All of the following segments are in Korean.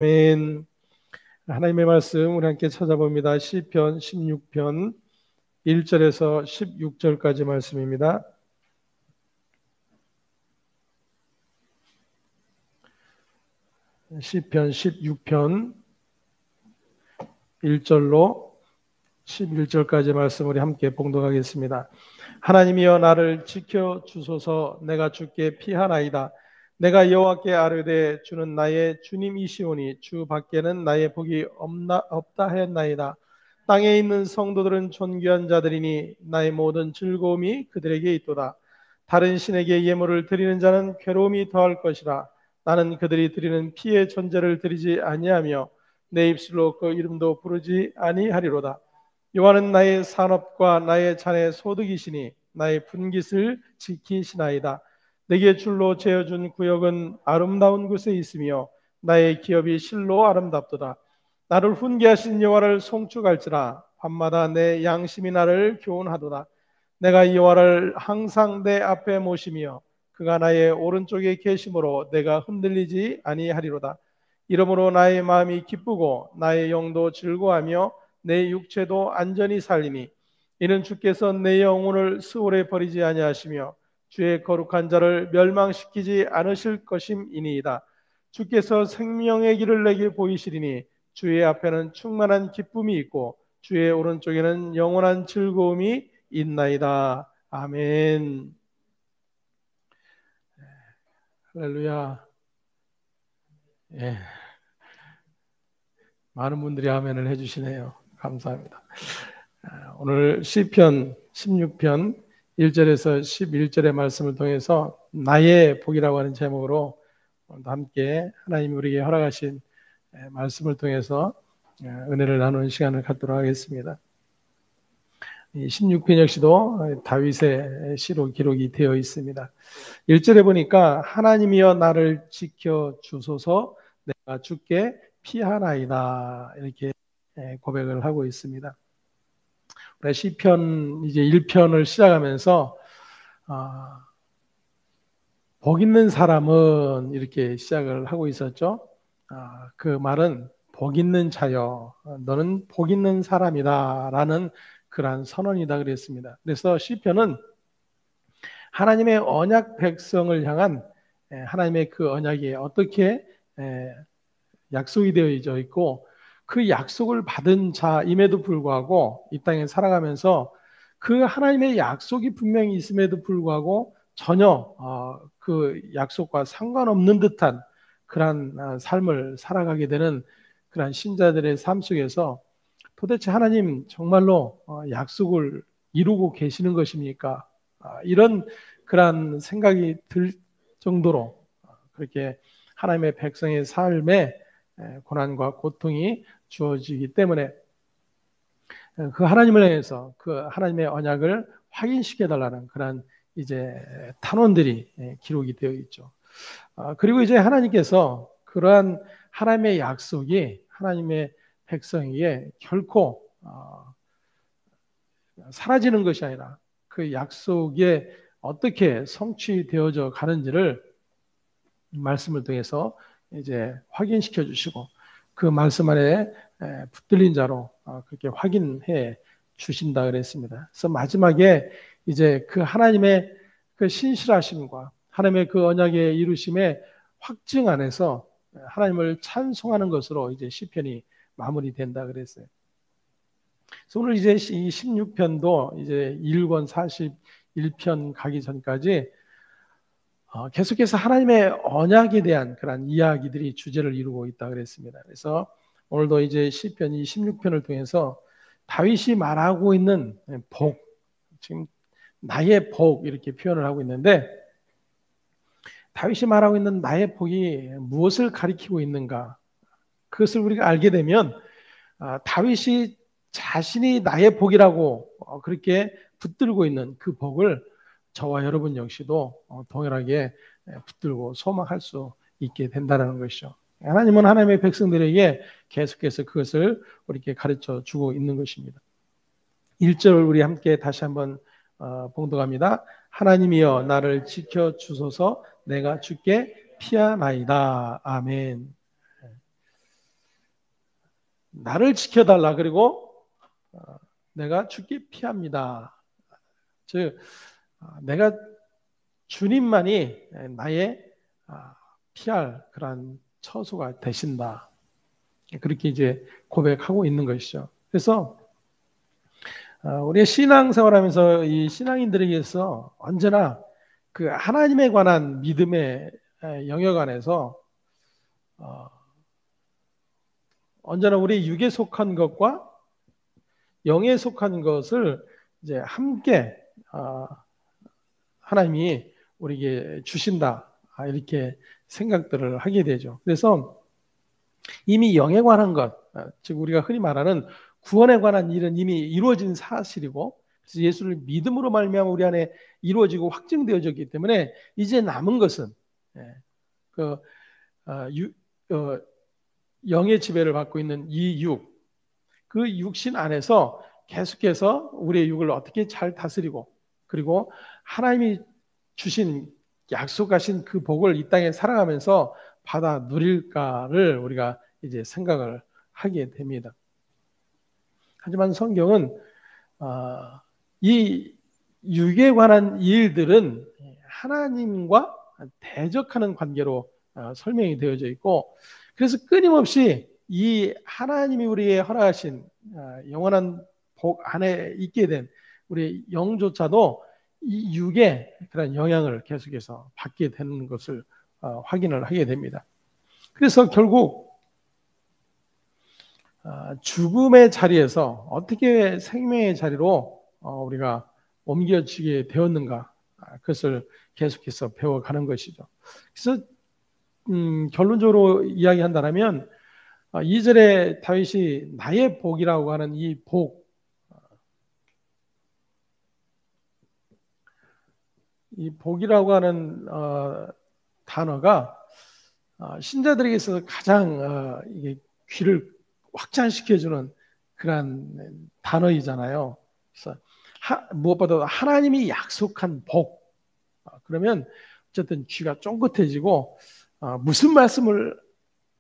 아멘. 하나님의 말씀 우리 함께 찾아봅니다. 시편 16편 1절에서 16절까지 말씀입니다. 시편 16편 1절로 11절까지 말씀 우리 함께 봉독하겠습니다. 하나님이여 나를 지켜 주소서. 내가 주께 피하나이다. 내가 여호와께 아뢰되 주는 나의 주님이시오니 주 밖에는 나의 복이 없다 하였나이다. 땅에 있는 성도들은 존귀한 자들이니 나의 모든 즐거움이 그들에게 있도다. 다른 신에게 예물을 드리는 자는 괴로움이 더할 것이라. 나는 그들이 드리는 피의 존재를 드리지 아니하며 내 입술로 그 이름도 부르지 아니하리로다. 여호와는 나의 산업과 나의 잔의 소득이시니 나의 분깃을 지키시나이다. 내게 줄로 재어준 구역은 아름다운 곳에 있으며 나의 기업이 실로 아름답도다. 나를 훈계하신 여호와를 송축할지라. 밤마다 내 양심이 나를 교훈하도다. 내가 여호와를 항상 내 앞에 모시며 그가 나의 오른쪽에 계심으로 내가 흔들리지 아니하리로다. 이러므로 나의 마음이 기쁘고 나의 영도 즐거워하며 내 육체도 안전히 살리니 이는 주께서 내 영혼을 수월에 버리지 아니하시며 주의 거룩한 자를 멸망시키지 않으실 것임이니이다. 주께서 생명의 길을 내게 보이시리니 주의 앞에는 충만한 기쁨이 있고 주의 오른쪽에는 영원한 즐거움이 있나이다. 아멘. 할렐루야. 예. 많은 분들이 아멘을 해주시네요. 감사합니다. 오늘 시편 16편 1절에서 11절의 말씀을 통해서 나의 복이라고 하는 제목으로 함께 하나님이 우리에게 허락하신 말씀을 통해서 은혜를 나누는 시간을 갖도록 하겠습니다. 이 16편 역시도 다윗의 시로 기록이 되어 있습니다. 1절에 보니까 하나님이여 나를 지켜 주소서. 내가 주께 피하나이다, 이렇게 고백을 하고 있습니다. 우리 시편 이제 1편을 시작하면서 복 있는 사람은 이렇게 시작을 하고 있었죠. 그 말은 복 있는 자여, 너는 복 있는 사람이다 라는 그러한 선언이다 그랬습니다. 그래서 시편은 하나님의 언약 백성을 향한 하나님의 그 언약이 어떻게 약속이 되어져 있고 그 약속을 받은 자임에도 불구하고 이 땅에 살아가면서 그 하나님의 약속이 분명히 있음에도 불구하고 전혀 그 약속과 상관없는 듯한 그러한 삶을 살아가게 되는 그러한 신자들의 삶 속에서 도대체 하나님 정말로 약속을 이루고 계시는 것입니까? 이런 그러한 생각이 들 정도로 그렇게 하나님의 백성의 삶에 고난과 고통이 주어지기 때문에 그 하나님을 향해서 그 하나님의 언약을 확인시켜달라는 그런 이제 탄원들이 기록이 되어 있죠. 그리고 이제 하나님께서 그러한 하나님의 약속이 하나님의 백성에게 결코 사라지는 것이 아니라 그 약속에 어떻게 성취되어져 가는지를 말씀을 통해서 이제 확인시켜 주시고 그 말씀 안에 붙들린 자로 그렇게 확인해 주신다 그랬습니다. 그래서 마지막에 이제 그 하나님의 그 신실하심과 하나님의 그 언약의 이루심의 확증 안에서 하나님을 찬송하는 것으로 이제 시편이 마무리된다 그랬어요. 그래서 오늘 이제 이 16편도 이제 1권 41편 가기 전까지 계속해서 하나님의 언약에 대한 그런 이야기들이 주제를 이루고 있다 그랬습니다. 그래서 오늘도 이제 시편 16편을 통해서 다윗이 말하고 있는 복, 지금 나의 복 이렇게 표현을 하고 있는데 다윗이 말하고 있는 나의 복이 무엇을 가리키고 있는가? 그것을 우리가 알게 되면 다윗이 자신이 나의 복이라고 그렇게 붙들고 있는 그 복을 저와 여러분 역시도 동일하게 붙들고 소망할 수 있게 된다는 것이죠. 하나님은 하나님의 백성들에게 계속해서 그것을 우리에게 가르쳐 주고 있는 것입니다. 1절을 우리 함께 다시 한번 봉독합니다. 하나님이여 나를 지켜 주소서. 내가 주께 피하나이다. 아멘. 나를 지켜달라. 그리고 내가 주께 피합니다. 즉 내가 주님만이 나의 피할 그런 처소가 되신다. 그렇게 이제 고백하고 있는 것이죠. 그래서 우리가 신앙생활하면서 이 신앙인들에게서 언제나 그 하나님에 관한 믿음의 영역 안에서 언제나 우리 육에 속한 것과 영에 속한 것을 이제 함께 하나님이 우리에게 주신다. 이렇게 생각들을 하게 되죠. 그래서 이미 영에 관한 것, 즉 우리가 흔히 말하는 구원에 관한 일은 이미 이루어진 사실이고, 그래서 예수를 믿음으로 말미암아 우리 안에 이루어지고 확증되어졌기 때문에 이제 남은 것은 영의 지배를 받고 있는 이 육, 그 육신 안에서 계속해서 우리의 육을 어떻게 잘 다스리고, 그리고 하나님이 주신 약속하신 그 복을 이 땅에 살아가면서 받아 누릴까를 우리가 이제 생각을 하게 됩니다. 하지만 성경은 이 육에 관한 일들은 하나님과 대적하는 관계로 설명이 되어져 있고, 그래서 끊임없이 이 하나님이 우리의 허락하신 영원한 복 안에 있게 된 우리 영조차도 이 육의 그런 영향을 계속해서 받게 되는 것을 확인을 하게 됩니다. 그래서 결국 죽음의 자리에서 어떻게 생명의 자리로 우리가 옮겨지게 되었는가, 그것을 계속해서 배워가는 것이죠. 그래서 결론적으로 이야기한다면 2절에 다윗이 나의 복이라고 하는 이 복, 이 복이라고 하는 단어가 신자들에게 있어서 가장 이게 귀를 확장시켜주는 그런 단어이잖아요. 그래서 무엇보다 하나님이 약속한 복, 그러면 어쨌든 귀가 쫑긋해지고 무슨 말씀을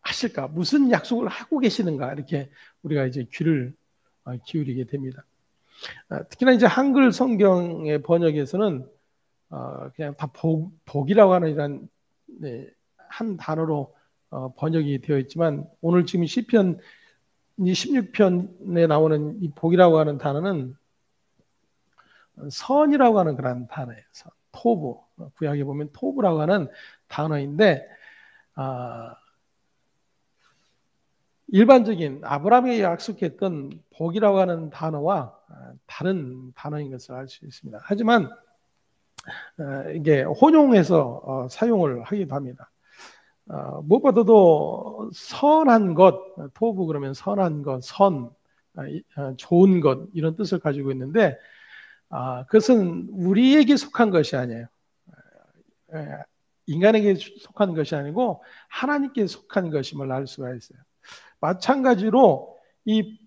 하실까, 무슨 약속을 하고 계시는가, 이렇게 우리가 이제 귀를 기울이게 됩니다. 특히나 이제 한글 성경의 번역에서는 그냥 다 복이라고 하는 이런 한 단어로 번역이 되어 있지만, 오늘 지금 시편 16편에 나오는 이 복이라고 하는 단어는 선이라고 하는 그런 단어예요. 토부, 구약에 보면 토부라고 하는 단어인데, 일반적인 아브라함이 약속했던 복이라고 하는 단어와 다른 단어인 것을 알 수 있습니다. 하지만 이게 혼용해서 사용을 하기도 합니다. 무엇보다도 선한 것, 토부 그러면 선한 것, 좋은 것, 이런 뜻을 가지고 있는데, 그것은 우리에게 속한 것이 아니에요. 인간에게 속한 것이 아니고 하나님께 속한 것임을 알 수가 있어요. 마찬가지로 이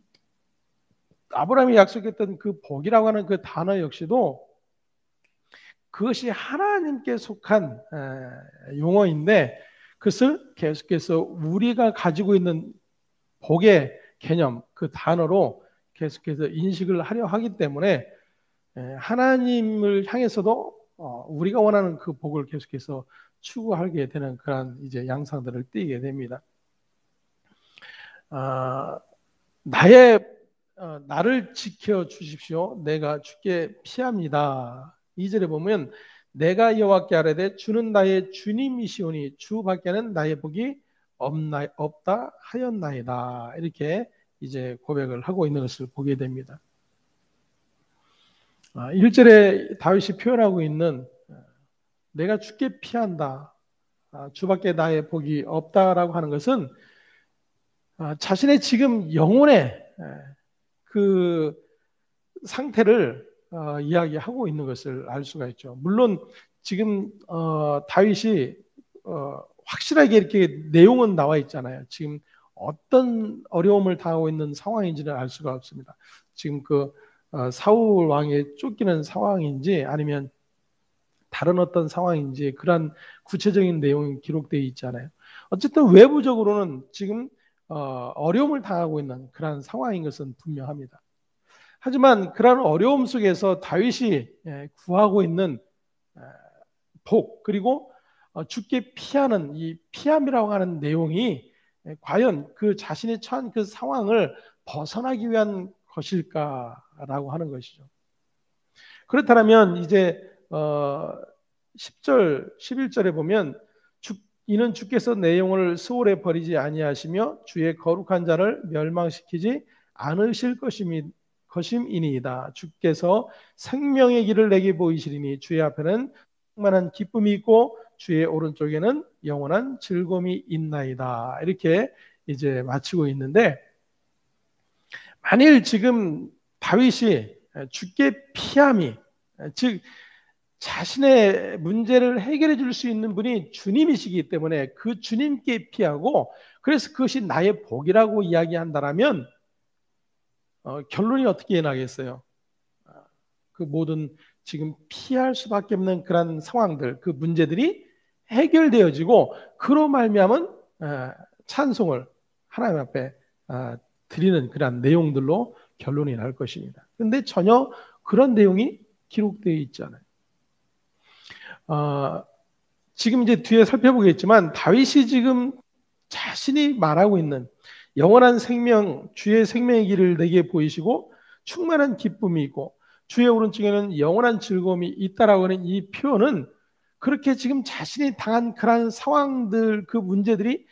아브라함이 약속했던 그 복이라고 하는 그 단어 역시도 그것이 하나님께 속한 용어인데, 그것을 계속해서 우리가 가지고 있는 복의 개념, 그 단어로 계속해서 인식을 하려 하기 때문에 하나님을 향해서도 우리가 원하는 그 복을 계속해서 추구하게 되는 그런 이제 양상들을 띠게 됩니다. 나를 지켜 주십시오. 내가 주께 피합니다. 2절에 보면 내가 여호와께 아뢰되 주는 나의 주님이시오니 주밖에는 나의 복이 없다 하였나이다. 이렇게 이제 고백을 하고 있는 것을 보게 됩니다. 1절에 다윗이 표현하고 있는 내가 주께 피한다, 주밖에 나의 복이 없다라고 하는 것은 자신의 지금 영혼의 그 상태를 이야기하고 있는 것을 알 수가 있죠. 물론 지금 다윗이 확실하게 이렇게 내용은 나와 있잖아요. 지금 어떤 어려움을 당하고 있는 상황인지는 알 수가 없습니다. 지금 그 사울 왕에 쫓기는 상황인지 아니면 다른 어떤 상황인지 그런 구체적인 내용이 기록되어 있잖아요. 어쨌든 외부적으로는 지금 어려움을 당하고 있는 그런 상황인 것은 분명합니다. 하지만 그런 어려움 속에서 다윗이 구하고 있는 복, 그리고 죽게 피하는 이 피함이라고 하는 내용이 과연 그 자신이 처한 그 상황을 벗어나기 위한 것일까라고 하는 것이죠. 그렇다면 이제 10절, 11절에 보면 이는 주께서 내 영혼을 수월에 버리지 아니하시며 주의 거룩한 자를 멸망시키지 않으실 것임이니이다. 주께서 생명의 길을 내게 보이시리니 주의 앞에는 충만한 기쁨이 있고 주의 오른쪽에는 영원한 즐거움이 있나이다. 이렇게 이제 마치고 있는데, 만일 지금 다윗이 주께 피함이, 즉 자신의 문제를 해결해 줄 수 있는 분이 주님이시기 때문에 그 주님께 피하고, 그래서 그것이 나의 복이라고 이야기한다라면 결론이 어떻게 나겠어요? 그 모든 지금 피할 수밖에 없는 그런 상황들, 그 문제들이 해결되어지고 그로 말미암은 찬송을 하나님 앞에 드리는 그런 내용들로 결론이 날 것입니다. 그런데 전혀 그런 내용이 기록되어 있지 않아요. 지금 이제 뒤에 살펴보겠지만 다윗이 지금 자신이 말하고 있는 영원한 생명, 주의 생명의 길을 내게 보이시고 충만한 기쁨이 있고 주의 오른쪽에는 영원한 즐거움이 있다라고 하는 이 표현은 그렇게 지금 자신이 당한 그러한 상황들, 그 문제들이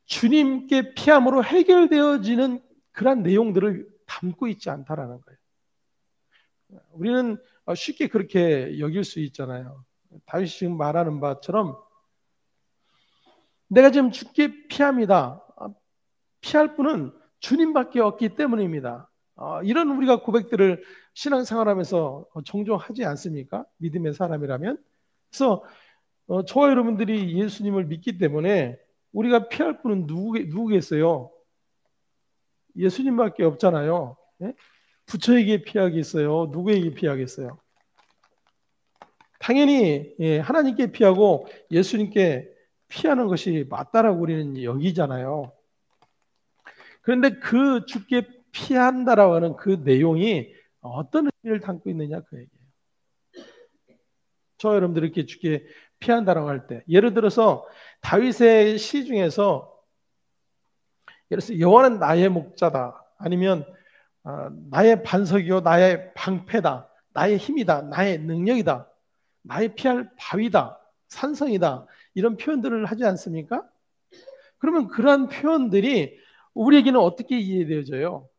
주님께 피함으로 해결되어지는 그런 내용들을 담고 있지 않다라는 거예요. 우리는 쉽게 그렇게 여길 수 있잖아요. 다윗이 지금 말하는 바처럼 내가 지금 주께 피합니다. 피할 분은 주님밖에 없기 때문입니다. 이런 우리가 고백들을 신앙생활하면서 종종 하지 않습니까? 믿음의 사람이라면. 그래서 저와 여러분들이 예수님을 믿기 때문에 우리가 피할 분은 누구겠어요? 예수님밖에 없잖아요. 예? 부처에게 피하겠어요? 누구에게 피하겠어요? 당연히 하나님께 피하고 예수님께 피하는 것이 맞다라고 우리는 여기잖아요. 그런데 그 주께 피한다라고 하는 그 내용이 어떤 의미를 담고 있느냐 그 얘기예요. 저 여러분들이 이렇게 주께 피한다라고 할 때, 예를 들어서 다윗의 시 중에서 예를 들어서 여호와는 나의 목자다, 아니면 나의 반석이요 나의 방패다, 나의 힘이다, 나의 능력이다, 나의 피할 바위다, 산성이다, 이런 표현들을 하지 않습니까? 그러면 그러한 표현들이 우리에게는 어떻게 이해되어져요?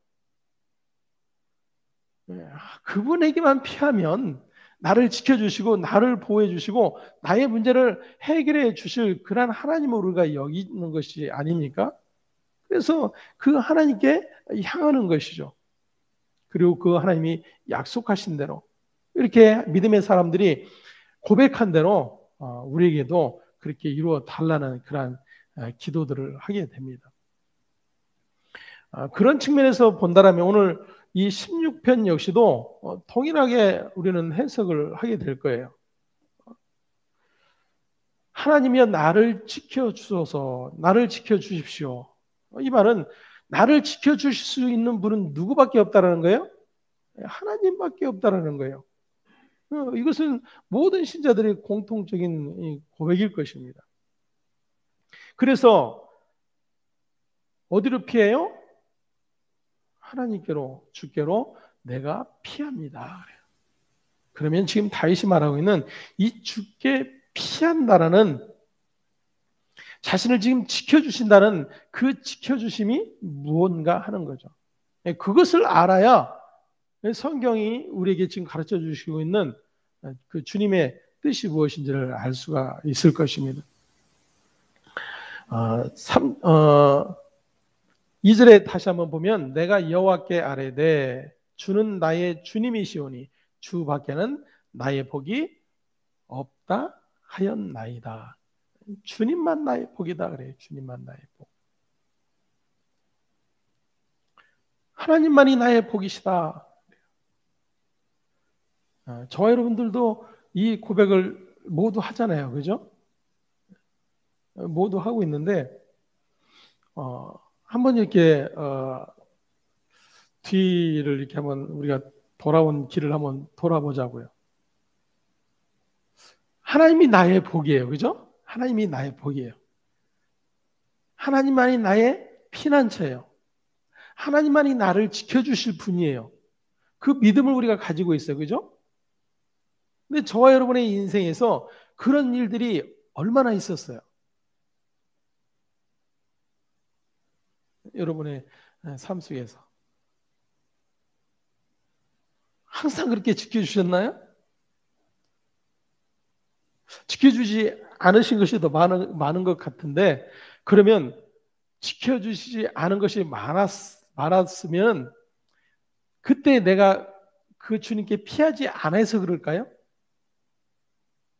그분에게만 피하면 나를 지켜주시고 나를 보호해 주시고 나의 문제를 해결해 주실 그런 하나님을 우리가 여기는 것이 아닙니까? 그래서 그 하나님께 향하는 것이죠. 그리고 그 하나님이 약속하신 대로 이렇게 믿음의 사람들이 고백한 대로 우리에게도 그렇게 이루어 달라는 그런 기도들을 하게 됩니다. 그런 측면에서 본다면 오늘 이 16편 역시도 동일하게 우리는 해석을 하게 될 거예요. 하나님이여 나를 지켜주소서, 나를 지켜주십시오. 이 말은 나를 지켜주실 수 있는 분은 누구밖에 없다라는 거예요? 하나님밖에 없다라는 거예요. 이것은 모든 신자들의 공통적인 고백일 것입니다. 그래서 어디로 피해요? 하나님께로, 주께로 내가 피합니다. 그러면 지금 다윗이 말하고 있는 이 주께 피한다라는, 자신을 지금 지켜주신다는 그 지켜주심이 무언가 하는 거죠. 그것을 알아야 성경이 우리에게 지금 가르쳐 주시고 있는 그 주님의 뜻이 무엇인지를 알 수가 있을 것입니다. 2절에 다시 한번 보면 내가 여호와께 아뢰되 주는 나의 주님이시오니 주 밖에는 나의 복이 없다 하였나이다. 주님만 나의 복이다 그래요. 주님만 나의 복. 하나님만이 나의 복이시다. 저와 여러분들도 이 고백을 모두 하잖아요. 그죠? 모두 하고 있는데 한번 이렇게 뒤를 이렇게 한번 우리가 돌아온 길을 한번 돌아보자고요. 하나님이 나의 복이에요. 그죠? 하나님이 나의 복이에요. 하나님만이 나의 피난처예요. 하나님만이 나를 지켜주실 분이에요. 그 믿음을 우리가 가지고 있어요. 그죠? 근데 저와 여러분의 인생에서 그런 일들이 얼마나 있었어요? 여러분의 삶 속에서. 항상 그렇게 지켜주셨나요? 지켜주지 않으신 것이 더 많은 것 같은데, 그러면 지켜주시지 않은 것이 많았으면 그때 내가 그 주님께 피하지 않아서 그럴까요?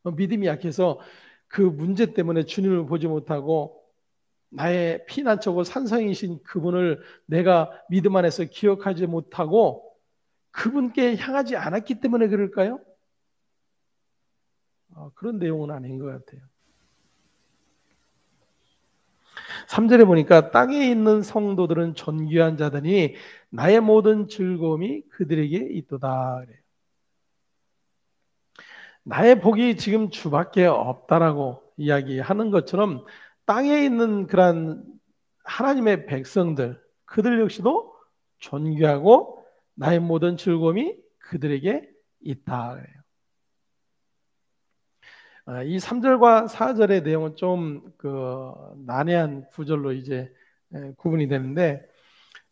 믿음이 약해서 그 문제 때문에 주님을 보지 못하고 나의 피난처고 산성이신 그분을 내가 믿음 안에서 기억하지 못하고 그분께 향하지 않았기 때문에 그럴까요? 그런 내용은 아닌 것 같아요. 3절에 보니까 땅에 있는 성도들은 존귀한 자들이 나의 모든 즐거움이 그들에게 있도다. 그래요. 나의 복이 지금 주밖에 없다라고 이야기하는 것처럼 땅에 있는 그런 하나님의 백성들, 그들 역시도 존귀하고 나의 모든 즐거움이 그들에게 있다. 그래요. 이 3절과 4절의 내용은 좀 난해한 구절로 이제 구분이 되는데,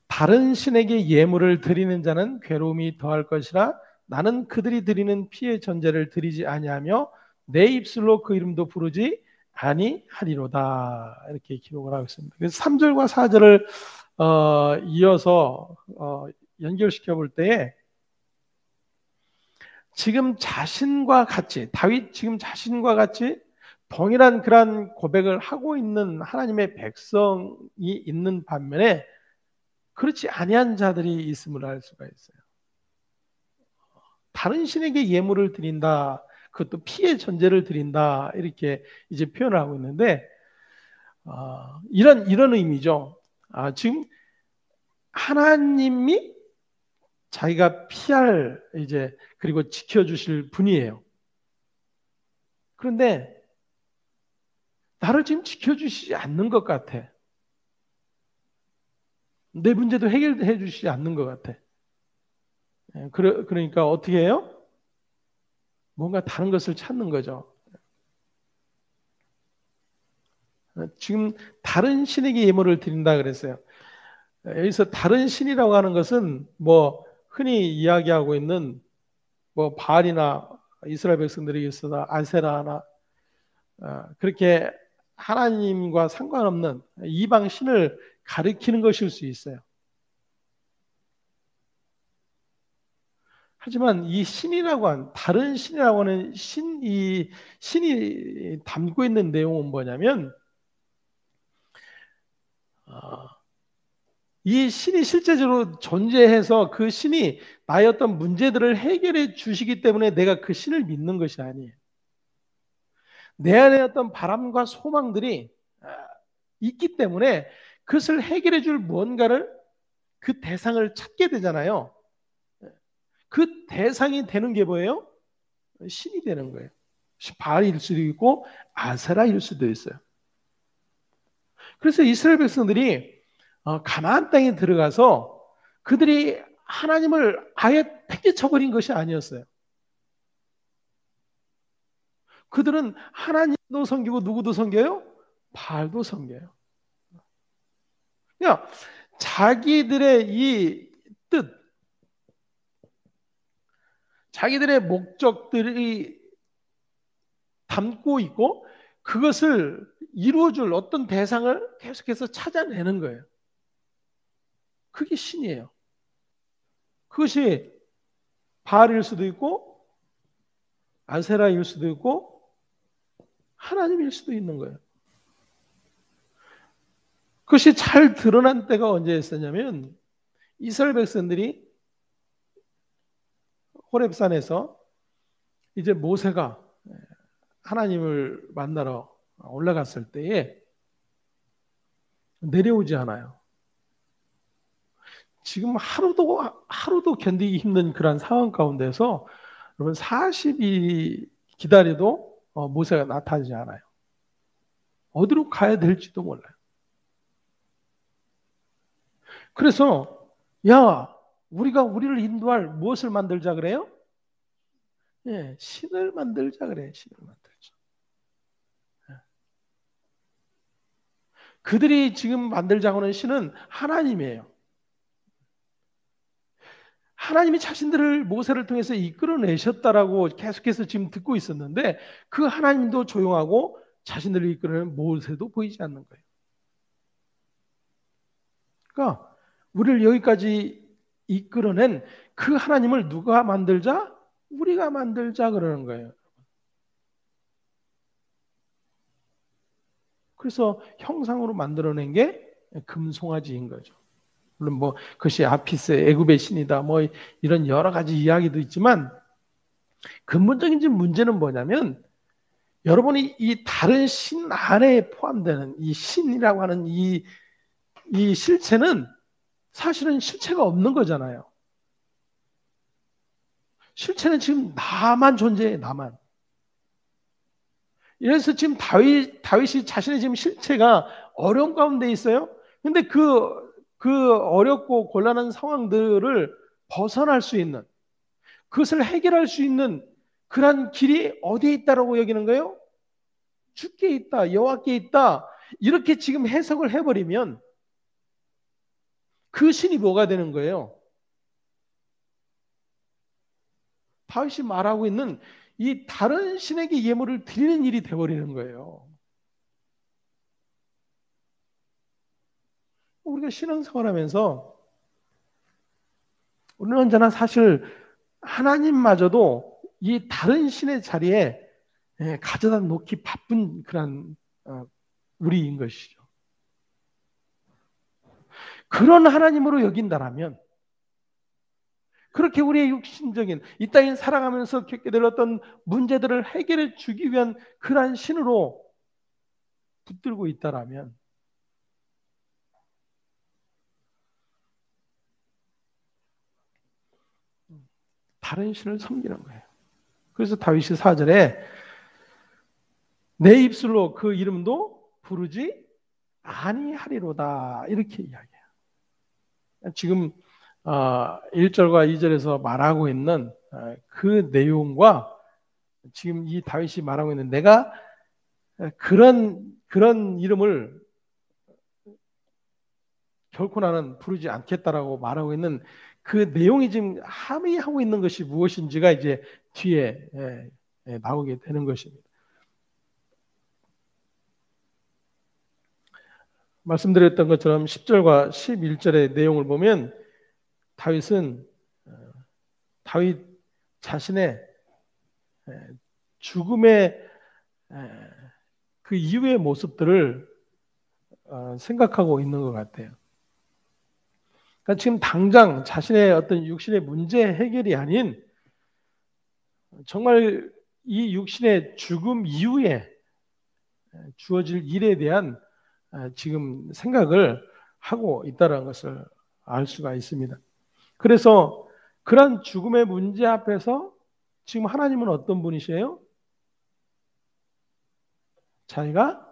다른 신에게 예물을 드리는 자는 괴로움이 더할 것이라 나는 그들이 드리는 피의 전제를 드리지 아니하며 내 입술로 그 이름도 부르지 아니하리로다. 이렇게 기록을 하고 있습니다. 그래서 3절과 4절을 이어서 연결시켜 볼 때에 지금 자신과 같이, 다윗 지금 자신과 같이 동일한 그러한 고백을 하고 있는 하나님의 백성이 있는 반면에 그렇지 아니한 자들이 있음을 알 수가 있어요. 다른 신에게 예물을 드린다, 그것도 피의 전제를 드린다, 이렇게 이제 표현을 하고 있는데, 이런 의미죠. 지금 하나님이 자기가 피할 이제 그리고 지켜주실 분이에요. 그런데 나를 지금 지켜주시지 않는 것 같아. 내 문제도 해결해 주시지 않는 것 같아. 그러니까 어떻게 해요? 뭔가 다른 것을 찾는 거죠. 지금 다른 신에게 예물을 드린다 그랬어요. 여기서 다른 신이라고 하는 것은 뭐 흔히 이야기하고 있는 뭐 바알이나 이스라엘 백성들에게 있어서 아세라나 그렇게 하나님과 상관없는 이방 신을 가리키는 것일 수 있어요. 하지만 이 신이라고 한 다른 신이라고 하는 이 신이 담고 있는 내용은 뭐냐면 이 신이 실제적으로 존재해서 그 신이 나의 어떤 문제들을 해결해 주시기 때문에 내가 그 신을 믿는 것이 아니에요. 내 안에 어떤 바람과 소망들이 있기 때문에 그것을 해결해 줄 뭔가를 그 대상을 찾게 되잖아요. 그 대상이 되는 게 뭐예요? 신이 되는 거예요. 바알일 수도 있고 아세라일 수도 있어요. 그래서 이스라엘 백성들이 가나안 땅에 들어가서 그들이 하나님을 아예 폐기쳐버린 것이 아니었어요. 그들은 하나님도 섬기고 누구도 섬겨요? 바알도 섬겨요. 그러니까 자기들의 이 뜻, 자기들의 목적들이 담고 있고 그것을 이루어줄 어떤 대상을 계속해서 찾아내는 거예요. 그게 신이에요. 그것이 바알일 수도 있고 아세라일 수도 있고 하나님일 수도 있는 거예요. 그것이 잘 드러난 때가 언제였었냐면 이스라엘 백성들이 호렙산에서 이제 모세가 하나님을 만나러 올라갔을 때에 내려오지 않아요. 지금 하루도 견디기 힘든 그런 상황 가운데서 여러분 40일 기다려도 모세가 나타나지 않아요. 어디로 가야 될지도 몰라요. 그래서 야, 우리가 우리를 인도할 무엇을 만들자 그래요? 예, 신을 만들자 그래. 신을 만들자. 그들이 지금 만들자고 하는 신은 하나님이에요. 하나님이 자신들을 모세를 통해서 이끌어내셨다라고 계속해서 지금 듣고 있었는데 그 하나님도 조용하고 자신들을 이끌어내는 모세도 보이지 않는 거예요. 그러니까 우리를 여기까지 이끌어낸 그 하나님을 누가 만들자? 우리가 만들자 그러는 거예요. 그래서 형상으로 만들어낸 게 금송아지인 거죠. 물론 뭐 그것이 아피스 애굽의 신이다 뭐 이런 여러 가지 이야기도 있지만 근본적인 문제는 뭐냐면 여러분이 이 다른 신 안에 포함되는 이 신이라고 하는 이 실체는 사실은 실체가 없는 거잖아요. 실체는 지금 나만 존재해, 나만. 이래서 지금 다윗이 자신의 지금 실체가 어려운 가운데 있어요. 근데 그 어렵고 곤란한 상황들을 벗어날 수 있는, 그것을 해결할 수 있는 그런 길이 어디에 있다라고 여기는 거예요? 주께 있다, 여호와께 있다. 이렇게 지금 해석을 해버리면 그 신이 뭐가 되는 거예요? 다윗이 말하고 있는 이 다른 신에게 예물을 드리는 일이 되어버리는 거예요. 우리가 신앙생활하면서 우리는 언제나 사실 하나님마저도 이 다른 신의 자리에 가져다 놓기 바쁜 그런 우리인 것이죠. 그런 하나님으로 여긴다라면 그렇게 우리의 육신적인 이 땅에 살아가면서 겪게 될 어떤 문제들을 해결해 주기 위한 그러한 신으로 붙들고 있다라면 다른 신을 섬기는 거예요. 그래서 다윗이 4절에 내 입술로 그 이름도 부르지 아니하리로다 이렇게 이야기해요. 지금 1절과 2절에서 말하고 있는 그 내용과 지금 이 다윗이 말하고 있는 내가 그런 이름을 결코 나는 부르지 않겠다라고 말하고 있는 그 내용이 지금 함의하고 있는 것이 무엇인지가 이제 뒤에 나오게 되는 것입니다. 말씀드렸던 것처럼 10절과 11절의 내용을 보면 다윗 자신의 죽음의 그 이후의 모습들을 생각하고 있는 것 같아요. 그러니까 지금 당장 자신의 어떤 육신의 문제 해결이 아닌 정말 이 육신의 죽음 이후에 주어질 일에 대한 지금 생각을 하고 있다는 것을 알 수가 있습니다. 그래서 그런 죽음의 문제 앞에서 지금 하나님은 어떤 분이세요? 자기가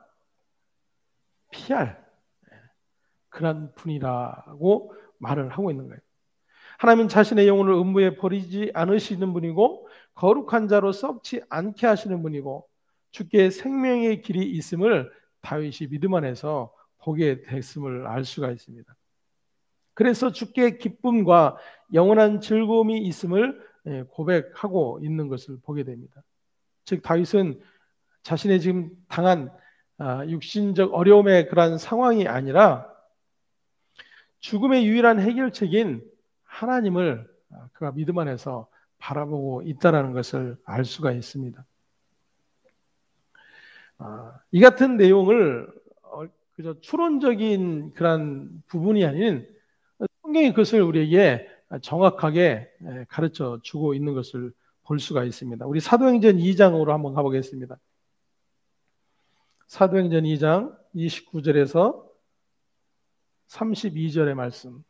피할 그런 분이라고 말을 하고 있는 거예요. 하나님은 자신의 영혼을 음부에 버리지 않으시는 분이고 거룩한 자로 썩지 않게 하시는 분이고 주께 생명의 길이 있음을 다윗이 믿음 안에서 보게 됐음을 알 수가 있습니다. 그래서 주께 기쁨과 영원한 즐거움이 있음을 고백하고 있는 것을 보게 됩니다. 즉 다윗은 자신의 지금 당한 육신적 어려움의 그런 상황이 아니라 죽음의 유일한 해결책인 하나님을 그가 믿음 안에서 바라보고 있다는 것을 알 수가 있습니다. 이 같은 내용을 그저 추론적인 그런 부분이 아닌 성경이 그것을 우리에게 정확하게 가르쳐 주고 있는 것을 볼 수가 있습니다. 우리 사도행전 2장으로 한번 가보겠습니다. 사도행전 2장 29절에서 32절의 말씀.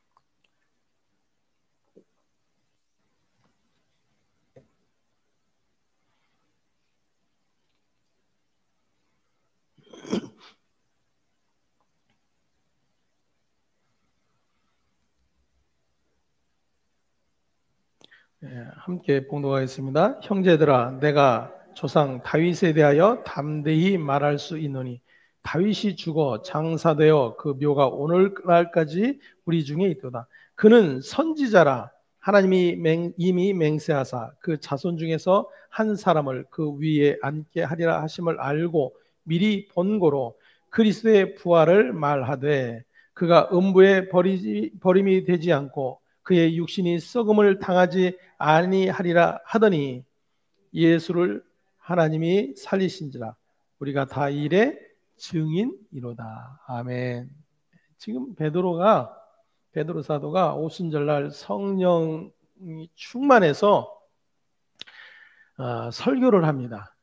함께 봉독하겠습니다. 형제들아, 내가 조상 다윗에 대하여 담대히 말할 수 있노니 다윗이 죽어 장사되어 그 묘가 오늘날까지 우리 중에 있도다. 그는 선지자라. 하나님이 이미 맹세하사 그 자손 중에서 한 사람을 그 위에 앉게 하리라 하심을 알고 미리 본고로 그리스도의 부활을 말하되 그가 음부에 버림이 되지 않고 그의 육신이 썩음을 당하지 아니하리라 하더니 예수를 하나님이 살리신지라. 우리가 다 일의 증인이로다. 아멘. 지금 베드로 사도가 오순절날 성령이 충만해서 설교를 합니다.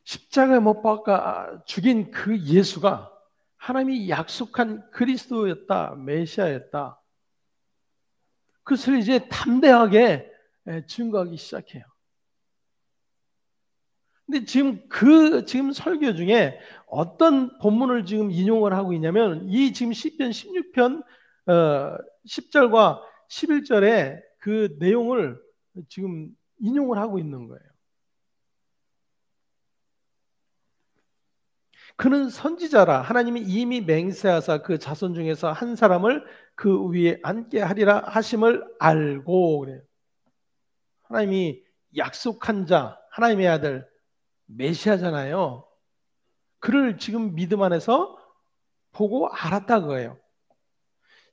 십자가에 못 박아 죽인 그 예수가 하나님이 약속한 그리스도였다, 메시아였다. 그것을 이제 담대하게 증거하기 시작해요. 근데 지금 설교 중에 어떤 본문을 지금 인용을 하고 있냐면 이 지금 시편 16편 10절과 11절에 그 내용을 지금 인용을 하고 있는 거예요. 그는 선지자라. 하나님이 이미 맹세하사 그 자손 중에서 한 사람을 그 위에 앉게 하리라 하심을 알고 그래요. 하나님이 약속한 자, 하나님의 아들 메시아잖아요. 그를 지금 믿음 안에서 보고 알았다 그거예요.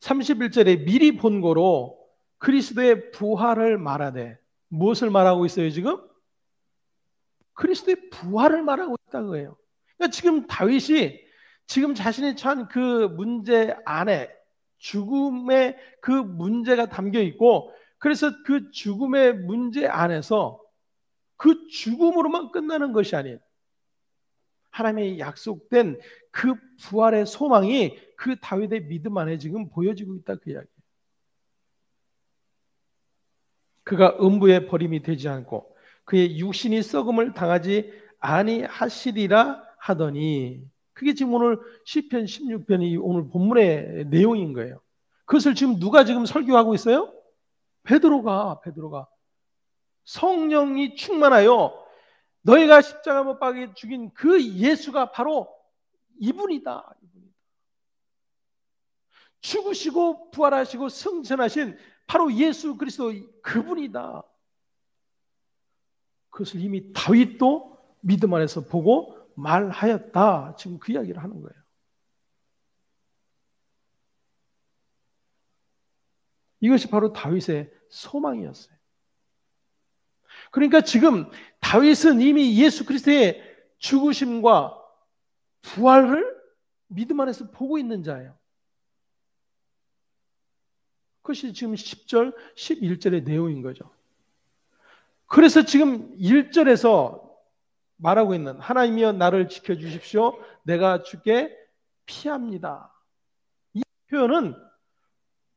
31절에 미리 본고로 그리스도의 부활을 말하되, 무엇을 말하고 있어요 지금? 그리스도의 부활을 말하고 있다 그거예요. 그러니까 지금 다윗이 지금 자신이 처한 그 문제 안에 죽음의 그 문제가 담겨 있고, 그래서 그 죽음의 문제 안에서 그 죽음으로만 끝나는 것이 아닌 하나님의 약속된 그 부활의 소망이 그 다윗의 믿음 안에 지금 보여지고 있다 그 이야기예요. 그가 음부에 버림이 되지 않고 그의 육신이 썩음을 당하지 아니하시리라 하더니, 그게 지금 오늘 시편 16편이 오늘 본문의 내용인 거예요. 그것을 지금 누가 지금 설교하고 있어요? 베드로가 성령이 충만하여 너희가 십자가 못 박아 죽인 그 예수가 바로 이분이다. 죽으시고 부활하시고 승천하신 바로 예수 그리스도 그분이다. 그것을 이미 다윗도 믿음 안에서 보고 말하였다. 지금 그 이야기를 하는 거예요. 이것이 바로 다윗의 소망이었어요. 그러니까 지금 다윗은 이미 예수 그리스도의 죽으심과 부활을 믿음 안에서 보고 있는 자예요. 그것이 지금 10절, 11절의 내용인 거죠. 그래서 지금 1절에서 말하고 있는 하나님이여 나를 지켜주십시오. 내가 주께 피합니다. 이 표현은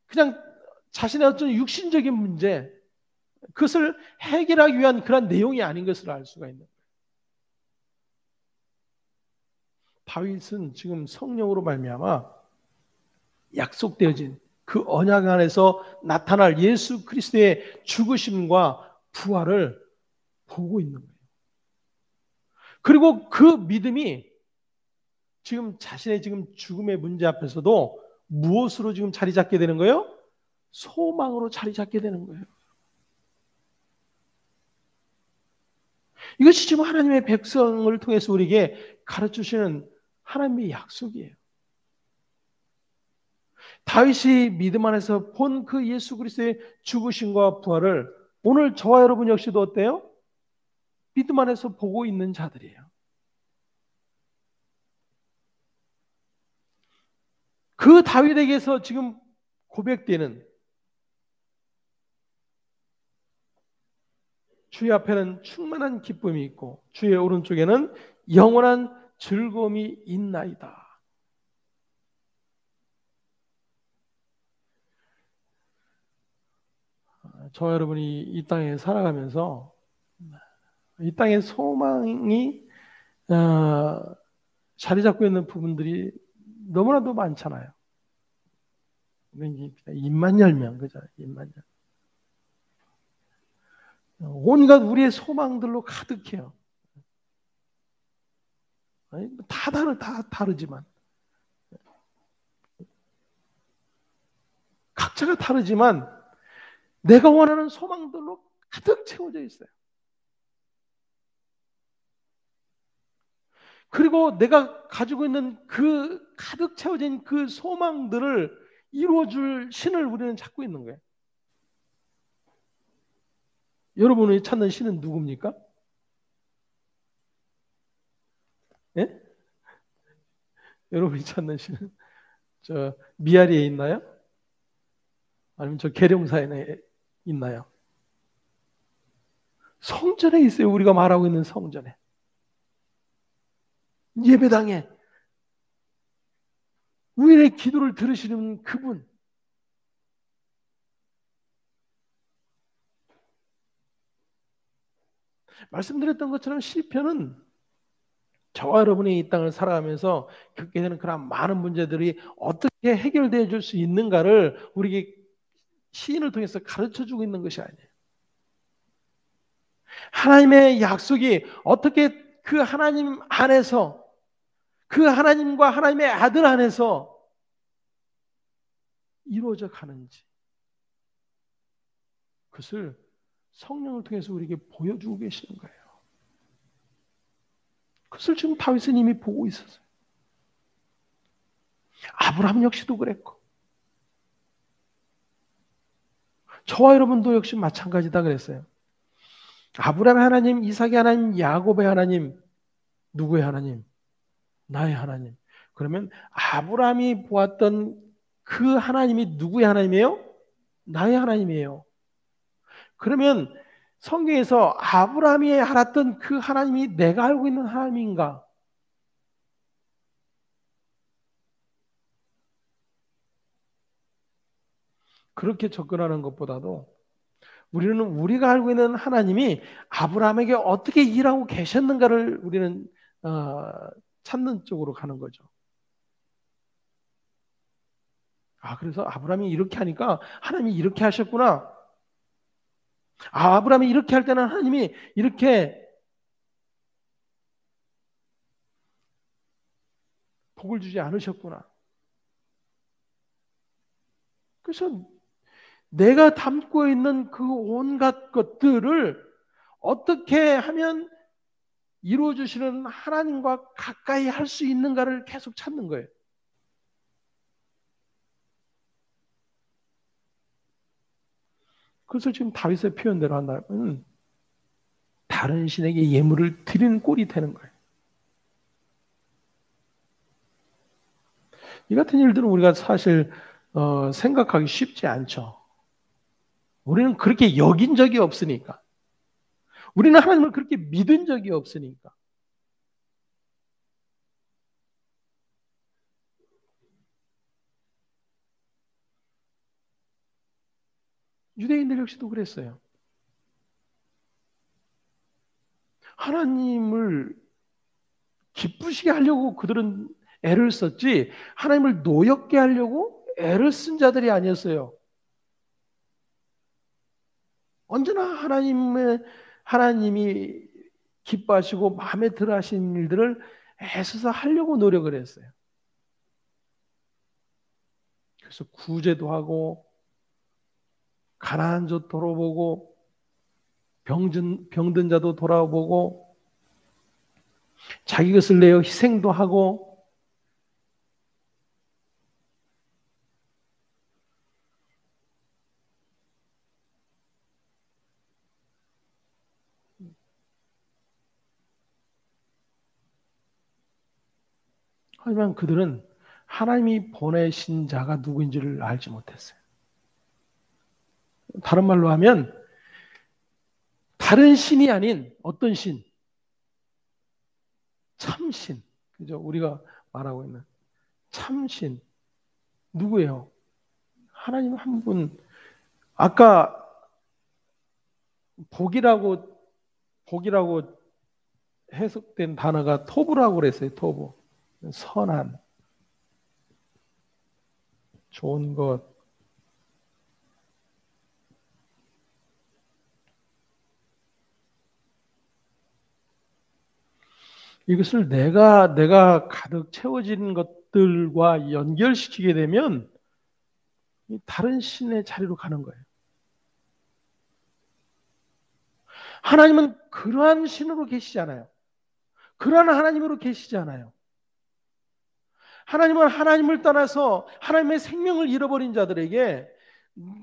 그냥 자신의 어떤 육신적인 문제, 그것을 해결하기 위한 그런 내용이 아닌 것을 알 수가 있는 거예요. 다윗은 지금 성령으로 말미암아 약속되어진 그 언약 안에서 나타날 예수 그리스도의 죽으심과 부활을 보고 있는 거예요. 그리고 그 믿음이 지금 자신의 지금 죽음의 문제 앞에서도 무엇으로 지금 자리 잡게 되는 거예요? 소망으로 자리 잡게 되는 거예요. 이것이 지금 하나님의 백성을 통해서 우리에게 가르치시는 하나님의 약속이에요. 다윗이 믿음 안에서 본 그 예수 그리스도의 죽으심과 부활을 오늘 저와 여러분 역시도 어때요? 믿음 안에서 보고 있는 자들이에요. 그 다윗에게서 지금 고백되는 주의 앞에는 충만한 기쁨이 있고 주의 오른쪽에는 영원한 즐거움이 있나이다. 저와 여러분이 이 땅에 살아가면서 이 땅의 소망이 자리 잡고 있는 부분들이 너무나도 많잖아요. 입만 열면, 그죠? 입만 열면. 온갖 우리의 소망들로 가득해요. 다 다르지만. 각자가 다르지만, 내가 원하는 소망들로 가득 채워져 있어요. 그리고 내가 가지고 있는 그 가득 채워진 그 소망들을 이루어줄 신을 우리는 찾고 있는 거예요. 여러분이 찾는 신은 누굽니까? 예? 여러분이 찾는 신은 저 미아리에 있나요? 아니면 저 계룡사에 있나요? 성전에 있어요. 우리가 말하고 있는 성전에. 예배당에 우리의 기도를 들으시는 그분. 말씀드렸던 것처럼 시편은 저와 여러분이 이 땅을 살아가면서 겪게 되는 그런 많은 문제들이 어떻게 해결되어 줄 수 있는가를 우리에게 시인을 통해서 가르쳐 주고 있는 것이 아니에요. 하나님의 약속이 어떻게 그 하나님 안에서, 그 하나님과 하나님의 아들 안에서 이루어져 가는지, 그것을 성령을 통해서 우리에게 보여주고 계시는 거예요. 그것을 지금 다윗은 이미 보고 있었어요. 아브라함 역시도 그랬고, 저와 여러분도 역시 마찬가지다 그랬어요. 아브라함의 하나님, 이삭의 하나님, 야곱의 하나님, 누구의 하나님? 나의 하나님. 그러면 아브라함이 보았던 그 하나님이 누구의 하나님이에요? 나의 하나님이에요. 그러면 성경에서 아브라함이 알았던 그 하나님이 내가 알고 있는 하나님인가? 그렇게 접근하는 것보다도 우리는 우리가 알고 있는 하나님이 아브라함에게 어떻게 일하고 계셨는가를 우리는 찾는 쪽으로 가는 거죠. 그래서 아브라함이 이렇게 하니까 하나님이 이렇게 하셨구나. 아브라함이 이렇게 할 때는 하나님이 이렇게 복을 주지 않으셨구나. 그래서 내가 담고 있는 그 온갖 것들을 어떻게 하면 이루어 주시는 하나님과 가까이 할 수 있는가를 계속 찾는 거예요. 그것을 지금 다윗의 표현대로 한다면 다른 신에게 예물을 드리는 꼴이 되는 거예요. 이 같은 일들은 우리가 사실 생각하기 쉽지 않죠. 우리는 그렇게 여긴 적이 없으니까. 우리는 하나님을 그렇게 믿은 적이 없으니까. 유대인들 역시도 그랬어요. 하나님을 기쁘시게 하려고 그들은 애를 썼지 하나님을 노엽게 하려고 애를 쓴 자들이 아니었어요. 언제나 하나님이 기뻐하시고 마음에 들어 하신 일들을 애써서 하려고 노력을 했어요. 그래서 구제도 하고 가난한 자 돌아보고 병든 자도 돌아보고 자기 것을 내어 희생도 하고 하지만 그들은 하나님이 보내신 자가 누구인지를 알지 못했어요. 다른 말로 하면 다른 신이 아닌 어떤 신? 참신. 그죠? 우리가 말하고 있는 참신. 누구예요? 하나님 한 분. 아까 복이라고 해석된 단어가 토부라고 그랬어요. 토부. 선한, 좋은 것, 이것을 내가 가득 채워진 것들과 연결시키게 되면 다른 신의 자리로 가는 거예요. 하나님은 그러한 신으로 계시지 않아요. 그러한 하나님으로 계시지 않아요. 하나님은 하나님을 떠나서 하나님의 생명을 잃어버린 자들에게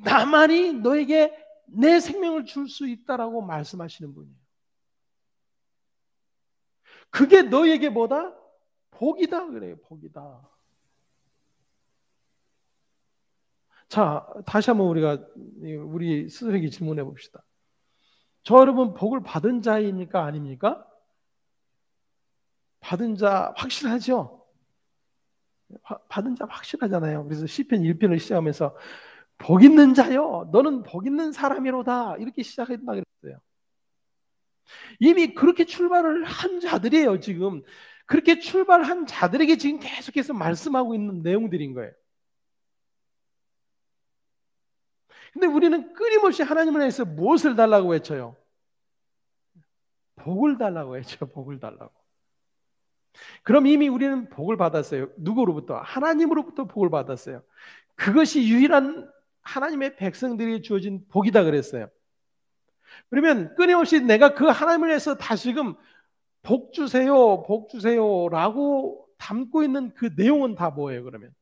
나만이 너에게 내 생명을 줄 수 있다라고 말씀하시는 분이에요. 그게 너에게 뭐다? 복이다 그래요. 복이다. 자, 다시 한번 우리 스스로에게 질문해 봅시다. 저 여러분 복을 받은 자입니까? 아닙니까? 받은 자 확실하죠? 받은 자 확실하잖아요. 그래서 시편 1편을 시작하면서 복 있는 자요, 너는 복 있는 사람이로다, 이렇게 시작했다 그랬어요. 이미 그렇게 출발을 한 자들이에요. 지금 그렇게 출발한 자들에게 지금 계속해서 말씀하고 있는 내용들인 거예요. 근데 우리는 끊임없이 하나님을 위해서 무엇을 달라고 외쳐요? 복을 달라고 외쳐요. 복을 달라고. 그럼 이미 우리는 복을 받았어요. 누구로부터? 하나님으로부터 복을 받았어요. 그것이 유일한 하나님의 백성들이 주어진 복이다 그랬어요. 그러면 끊임없이 내가 그 하나님을 위해서 다시금 복 주세요, 복 주세요라고 담고 있는 그 내용은 다 뭐예요, 그러면?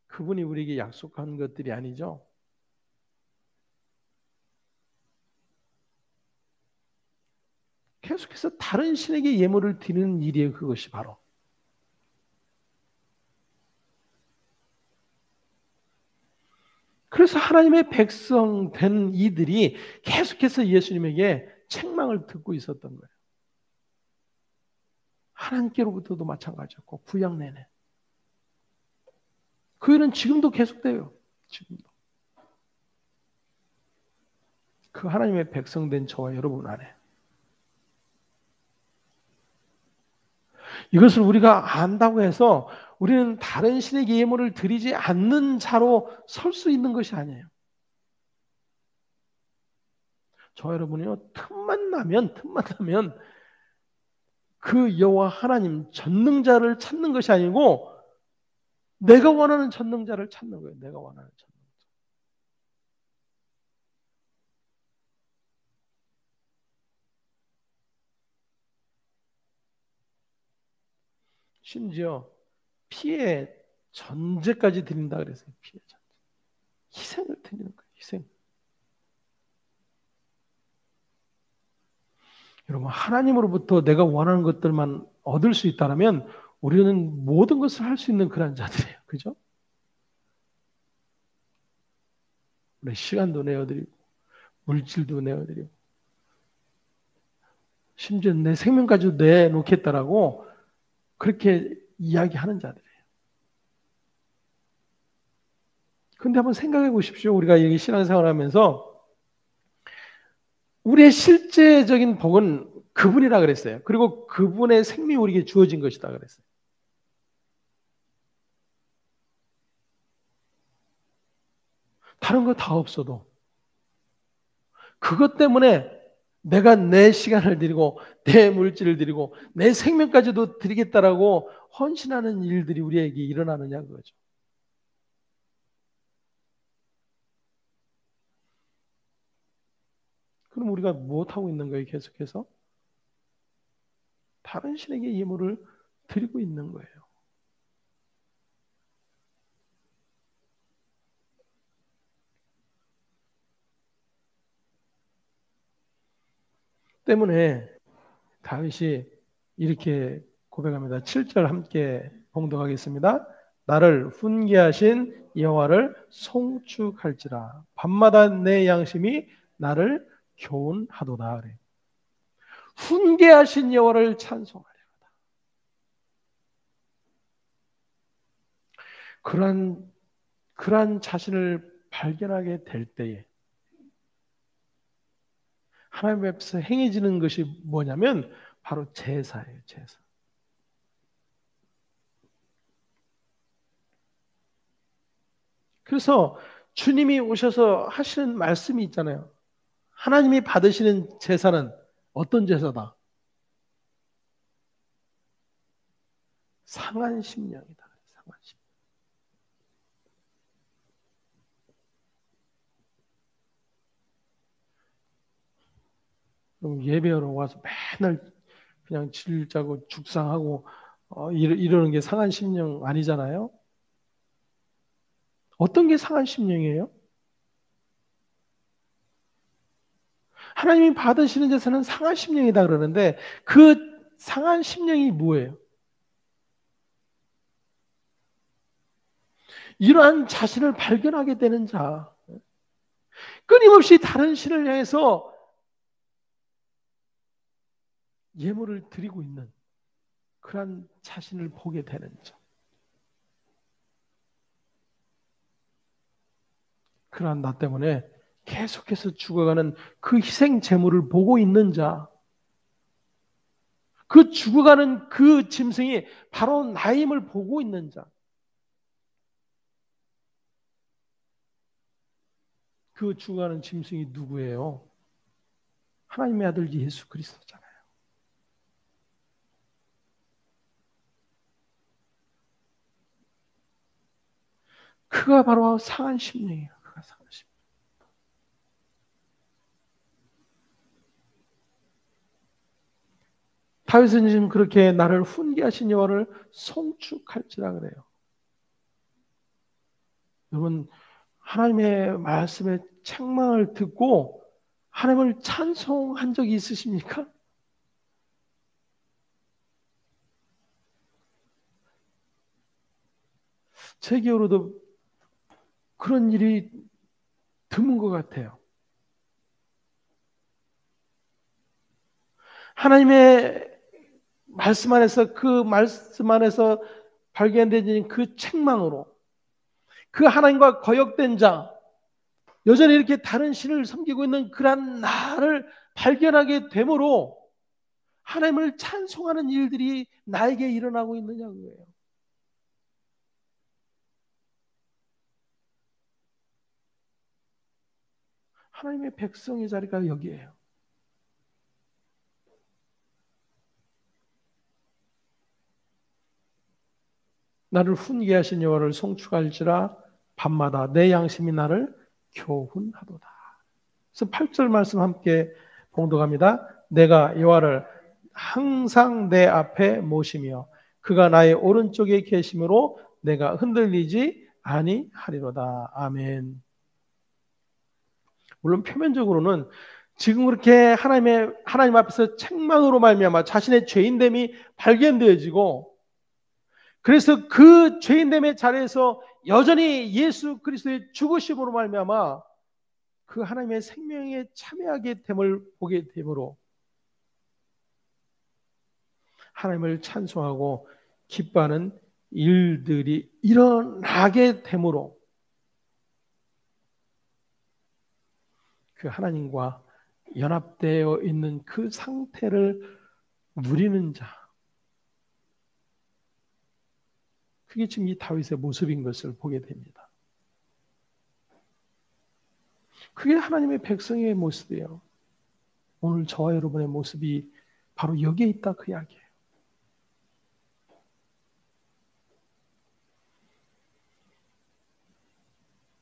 그분이 우리에게 약속한 것들이 아니죠. 계속해서 다른 신에게 예물을 드리는 일이에요, 그것이 바로. 그래서 하나님의 백성 된 이들이 계속해서 예수님에게 책망을 듣고 있었던 거예요. 하나님께로부터도 마찬가지였고 구약 내내. 그 일은 지금도 계속돼요. 지금도. 그 하나님의 백성 된 저와 여러분 안에. 이것을 우리가 안다고 해서 우리는 다른 신에게 예물을 드리지 않는 자로 설 수 있는 것이 아니에요. 저 여러분이요, 틈만 나면 그 여호와 하나님 전능자를 찾는 것이 아니고 내가 원하는 전능자를 찾는 거예요. 내가 원하는 전능자. 심지어 피해 전제까지 드린다 그랬어요. 피해 전제. 희생을 드리는 거예요. 희생. 여러분, 하나님으로부터 내가 원하는 것들만 얻을 수 있다면 우리는 모든 것을 할 수 있는 그런 자들이에요. 그죠? 내 시간도 내어드리고 물질도 내어드리고 심지어 내 생명까지도 내놓겠다라고 그렇게 이야기하는 자들이에요. 그런데 한번 생각해 보십시오. 우리가 이 신앙생활을 하면서 우리의 실제적인 복은 그분이라 그랬어요. 그리고 그분의 생명이 우리에게 주어진 것이다 그랬어요. 다른 거 다 없어도 그것 때문에 내가 내 시간을 드리고 내 물질을 드리고 내 생명까지도 드리겠다라고 헌신하는 일들이 우리에게 일어나느냐 그거죠. 그럼 우리가 무엇하고 있는 거예요? 계속해서 다른 신에게 예물을 드리고 있는 거예요. 때문에 다윗이 이렇게 고백합니다. 7절 함께 봉독하겠습니다. 나를 훈계하신 여호와를 송축할지라 밤마다 내 양심이 나를 교훈하도다. 그래. 훈계하신 여호와를 찬송하려다. 그러한 자신을 발견하게 될 때에 하나님 앞에서 행해지는 것이 뭐냐면 바로 제사예요. 제사. 그래서 주님이 오셔서 하시는 말씀이 있잖아요. 하나님이 받으시는 제사는 어떤 제사다? 상한 심령이다. 상한 심령. 그럼 예배하러 와서 맨날 그냥 질 짜고 죽상하고 이러는 게 상한 심령 아니잖아요. 어떤 게 상한 심령이에요? 하나님이 받으시는 데서는 상한 심령이다 그러는데 그 상한 심령이 뭐예요? 이러한 자신을 발견하게 되는 자, 끊임없이 다른 신을 향해서 예물을 드리고 있는 그러한 자신을 보게 되는 자, 그러한 나 때문에 계속해서 죽어가는 그 희생 제물을 보고 있는 자, 그 죽어가는 그 짐승이 바로 나임을 보고 있는 자, 그 죽어가는 짐승이 누구예요? 하나님의 아들 예수 그리스도잖아요. 그가 바로 상한 심령이에요. 그가 상한 심령. 다윗은 지금 그렇게 나를 훈계하신 여호와를 송축할지라 그래요. 여러분, 하나님의 말씀의 책망을 듣고 하나님을 찬송한 적이 있으십니까? 제 기억으로도 그런 일이 드문 것 같아요. 하나님의 말씀 안에서 그 말씀 안에서 발견된 그 책망으로 그 하나님과 거역된 자, 여전히 이렇게 다른 신을 섬기고 있는 그런 나를 발견하게 되므로 하나님을 찬송하는 일들이 나에게 일어나고 있느냐고요. 하나님의 백성의 자리가 여기에요. 나를 훈계하신 여호와를 송축할지라 밤마다 내 양심이 나를 교훈하도다. 그래서 8절 말씀 함께 봉독합니다. 내가 여호와를 항상 내 앞에 모시며 그가 나의 오른쪽에 계심으로 내가 흔들리지 아니하리로다. 아멘. 물론 표면적으로는 지금 그렇게 하나님 앞에서 책망으로 말미암아 자신의 죄인됨이 발견되어지고 그래서 그 죄인됨의 자리에서 여전히 예수 그리스도의 죽으심으로 말미암아 그 하나님의 생명에 참여하게 됨을 보게 되므로 하나님을 찬송하고 기뻐하는 일들이 일어나게 되므로 그 하나님과 연합되어 있는 그 상태를 누리는 자, 그게 지금 이 다윗의 모습인 것을 보게 됩니다. 그게 하나님의 백성의 모습이에요. 오늘 저와 여러분의 모습이 바로 여기에 있다 그 이야기예요.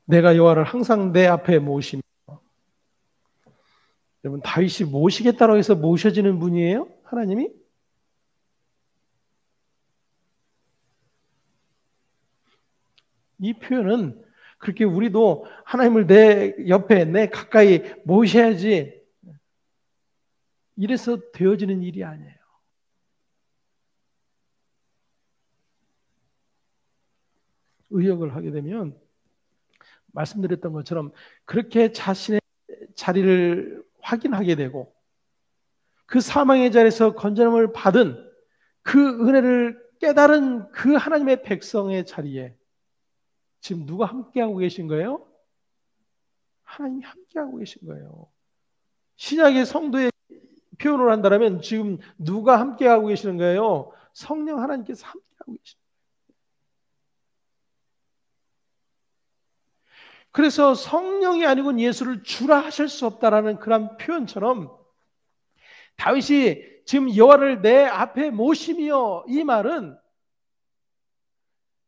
내가 여호와를 항상 내 앞에 모시며, 여러분 다윗이 모시겠다고 해서 모셔지는 분이에요? 하나님이? 이 표현은 그렇게 우리도 하나님을 내 옆에 내 가까이 모셔야지 이래서 되어지는 일이 아니에요. 의역을 하게 되면 말씀드렸던 것처럼 그렇게 자신의 자리를 확인하게 되고 그 사망의 자리에서 건전함을 받은 그 은혜를 깨달은 그 하나님의 백성의 자리에 지금 누가 함께하고 계신 거예요? 하나님이 함께하고 계신 거예요. 신약의 성도의 표현을 한다면 지금 누가 함께하고 계시는 거예요? 성령 하나님께서 함께하고 계십니다. 그래서 성령이 아니고는 예수를 주라 하실 수 없다라는 그런 표현처럼 다윗이 지금 여호와를 내 앞에 모시며 이 말은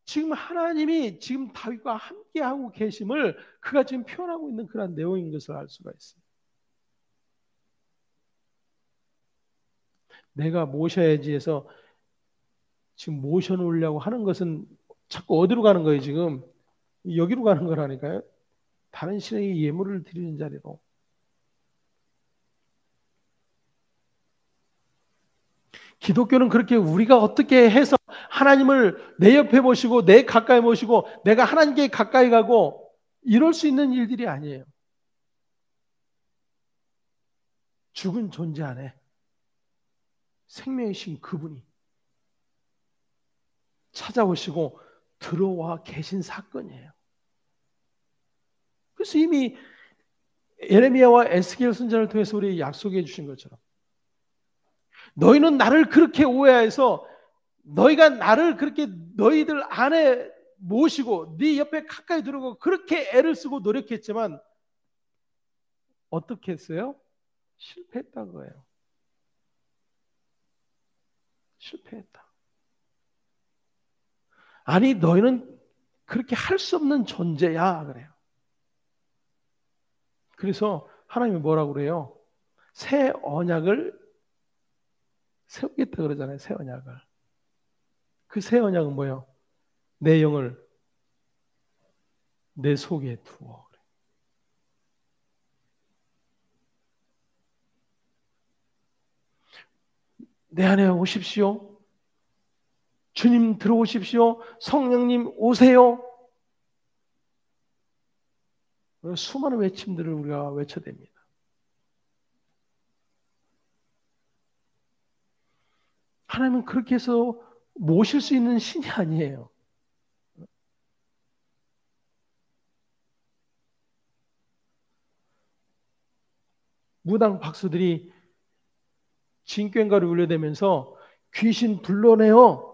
지금 하나님이 지금 다윗과 함께하고 계심을 그가 지금 표현하고 있는 그런 내용인 것을 알 수가 있어요. 내가 모셔야지 해서 지금 모셔놓으려고 하는 것은 자꾸 어디로 가는 거예요, 지금? 여기로 가는 거라니까요. 다른 신에게 예물을 드리는 자리로. 기독교는 그렇게 우리가 어떻게 해서 하나님을 내 옆에 모시고 내 가까이 모시고 내가 하나님께 가까이 가고 이럴 수 있는 일들이 아니에요. 죽은 존재 안에 생명이신 그분이 찾아오시고 들어와 계신 사건이에요. 그래서 이미 예레미야와 에스겔 선지자를 통해서 우리 약속해 주신 것처럼 너희는 나를 그렇게 오해해서 너희가 나를 그렇게 너희들 안에 모시고 네 옆에 가까이 들어오고 그렇게 애를 쓰고 노력했지만 어떻게 했어요? 실패했다는 거예요. 실패했다. 아니 너희는 그렇게 할 수 없는 존재야 그래요. 그래서 하나님이 뭐라고 그래요? 새 언약을 세우겠다 그러잖아요. 새 언약을. 그 새 언약은 뭐예요? 내 영을 내 속에 두어. 내 안에 오십시오. 주님 들어오십시오. 성령님 오세요. 수많은 외침들을 우리가 외쳐댑니다. 하나님은 그렇게 해서 모실 수 있는 신이 아니에요. 무당 박수들이 진꽹가를 울려대면서 귀신 불러내어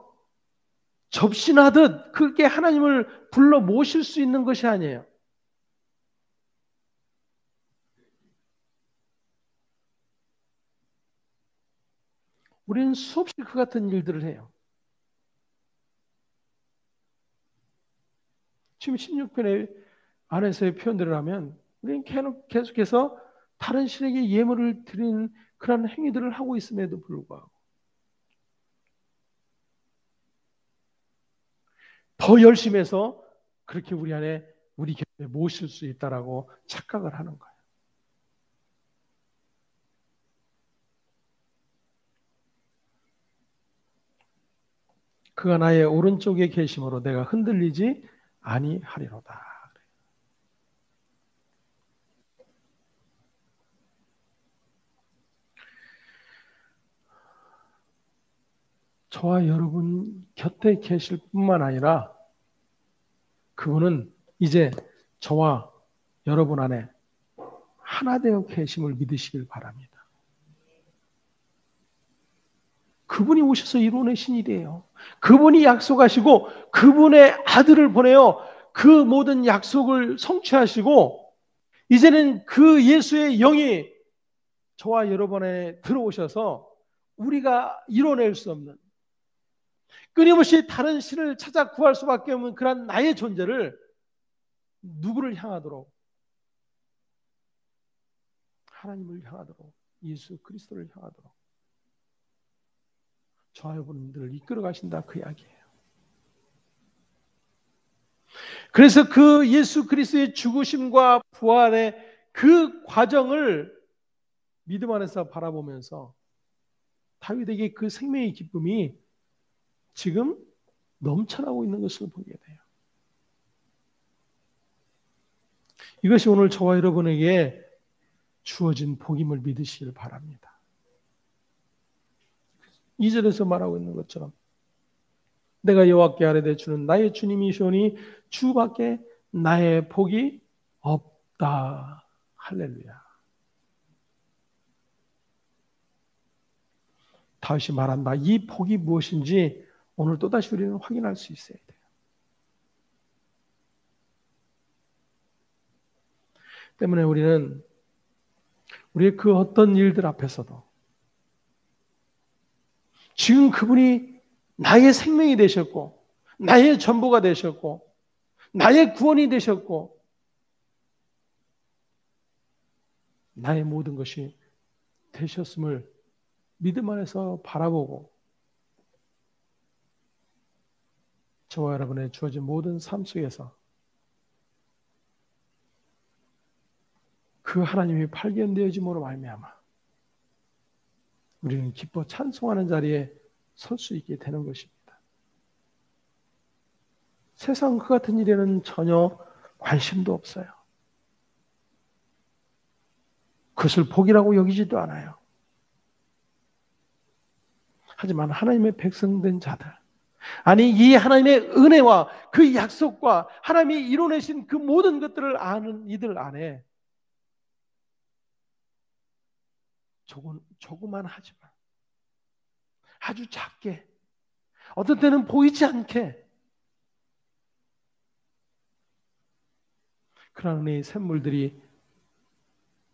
접신하듯 그렇게 하나님을 불러 모실 수 있는 것이 아니에요. 우리는 수없이 그 같은 일들을 해요. 지금 16편의 안에서의 표현들을 하면 우리는 계속해서 다른 신에게 예물을 드리는 그런 행위들을 하고 있음에도 불구하고 더 열심히 해서 그렇게 우리 안에 우리 곁에 모실 수 있다라고 착각을 하는 거예요. 그가 나의 오른쪽에 계심으로 내가 흔들리지 아니하리로다. 저와 여러분 곁에 계실 뿐만 아니라 그분은 이제 저와 여러분 안에 하나 되어 계심을 믿으시길 바랍니다. 그분이 오셔서 이루어내신 일이에요. 그분이 약속하시고 그분의 아들을 보내어 그 모든 약속을 성취하시고 이제는 그 예수의 영이 저와 여러분에 들어오셔서 우리가 이뤄낼 수 없는 끊임없이 다른 신을 찾아 구할 수밖에 없는 그런 나의 존재를 누구를 향하도록? 하나님을 향하도록, 예수 그리스도를 향하도록 저와 여러분들을 이끌어 가신다 그 이야기예요. 그래서 그 예수 그리스도의 죽으심과 부활의 그 과정을 믿음 안에서 바라보면서 다윗에게 그 생명의 기쁨이 지금 넘쳐나고 있는 것을 보게 돼요. 이것이 오늘 저와 여러분에게 주어진 복임을 믿으시길 바랍니다. 2절에서 말하고 있는 것처럼 내가 여호와께 아뢰되 주는 나의 주님이시오니 주밖에 나의 복이 없다. 할렐루야. 다윗이 말한다. 이 복이 무엇인지 오늘 또다시 우리는 확인할 수 있어야 돼요. 때문에 우리는 우리의 그 어떤 일들 앞에서도 지금 그분이 나의 생명이 되셨고 나의 전부가 되셨고 나의 구원이 되셨고 나의 모든 것이 되셨음을 믿음 안에서 바라보고 저와 여러분의 주어진 모든 삶 속에서 그 하나님이 발견되어짐으로 말미암아 우리는 기뻐 찬송하는 자리에 설 수 있게 되는 것입니다. 세상 그 같은 일에는 전혀 관심도 없어요. 그것을 복이라고 여기지도 않아요. 하지만 하나님의 백성된 자들, 아니 이 하나님의 은혜와 그 약속과 하나님이 이뤄내신 그 모든 것들을 아는 이들 안에 조그만하지만 아주 작게, 어떤 때는 보이지 않게 그런 은혜의 샘물들이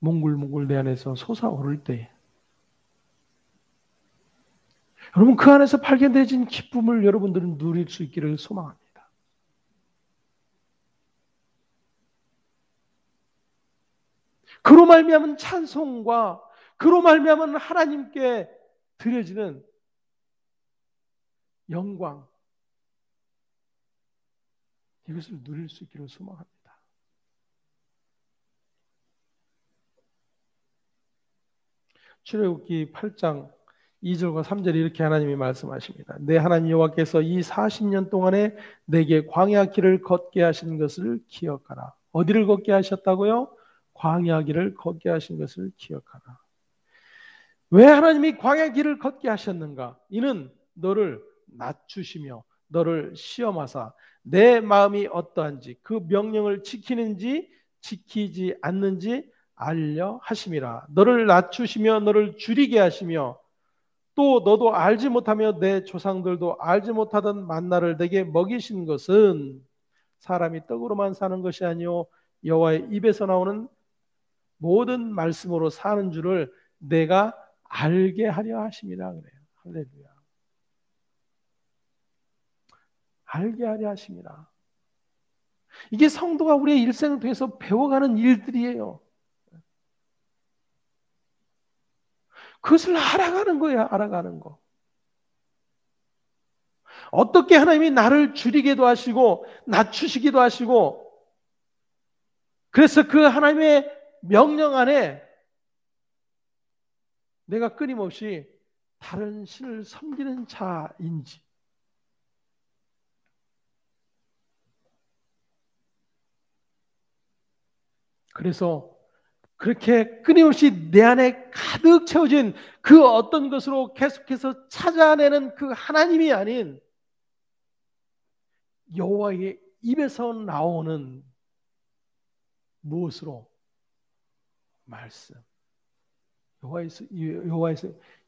몽글몽글 내 안에서 솟아오를 때 여러분 그 안에서 발견되어진 기쁨을 여러분들은 누릴 수 있기를 소망합니다. 그로 말미암은 찬송과 그로 말미암은 하나님께 드려지는 영광, 이것을 누릴 수 있기를 소망합니다. 출애굽기 8장 2절과 3절에 이렇게 하나님이 말씀하십니다. 내 하나님 여호와께서 이 40년 동안에 내게 광야 길을 걷게 하신 것을 기억하라. 어디를 걷게 하셨다고요? 광야 길을 걷게 하신 것을 기억하라. 왜 하나님이 광야 길을 걷게 하셨는가? 이는 너를 낮추시며 너를 시험하사 내 마음이 어떠한지 그 명령을 지키는지 지키지 않는지 알려 하심이라. 너를 낮추시며 너를 줄이게 하시며 또 너도 알지 못하며 내 조상들도 알지 못하던 만나를 내게 먹이신 것은 사람이 떡으로만 사는 것이 아니요 여호와의 입에서 나오는 모든 말씀으로 사는 줄을 내가 알게 하려 하심이라 그래요. 할렐루야. 알게 하려 하심이라. 이게 성도가 우리의 일생을 통해서 배워가는 일들이에요. 그것을 알아가는 거야, 알아가는 거. 어떻게 하나님이 나를 줄이기도 하시고 낮추시기도 하시고 그래서 그 하나님의 명령 안에 내가 끊임없이 다른 신을 섬기는 자인지 그래서 그렇게 끊임없이 내 안에 가득 채워진 그 어떤 것으로 계속해서 찾아내는 그 하나님이 아닌 여호와의 입에서 나오는 무엇으로? 말씀.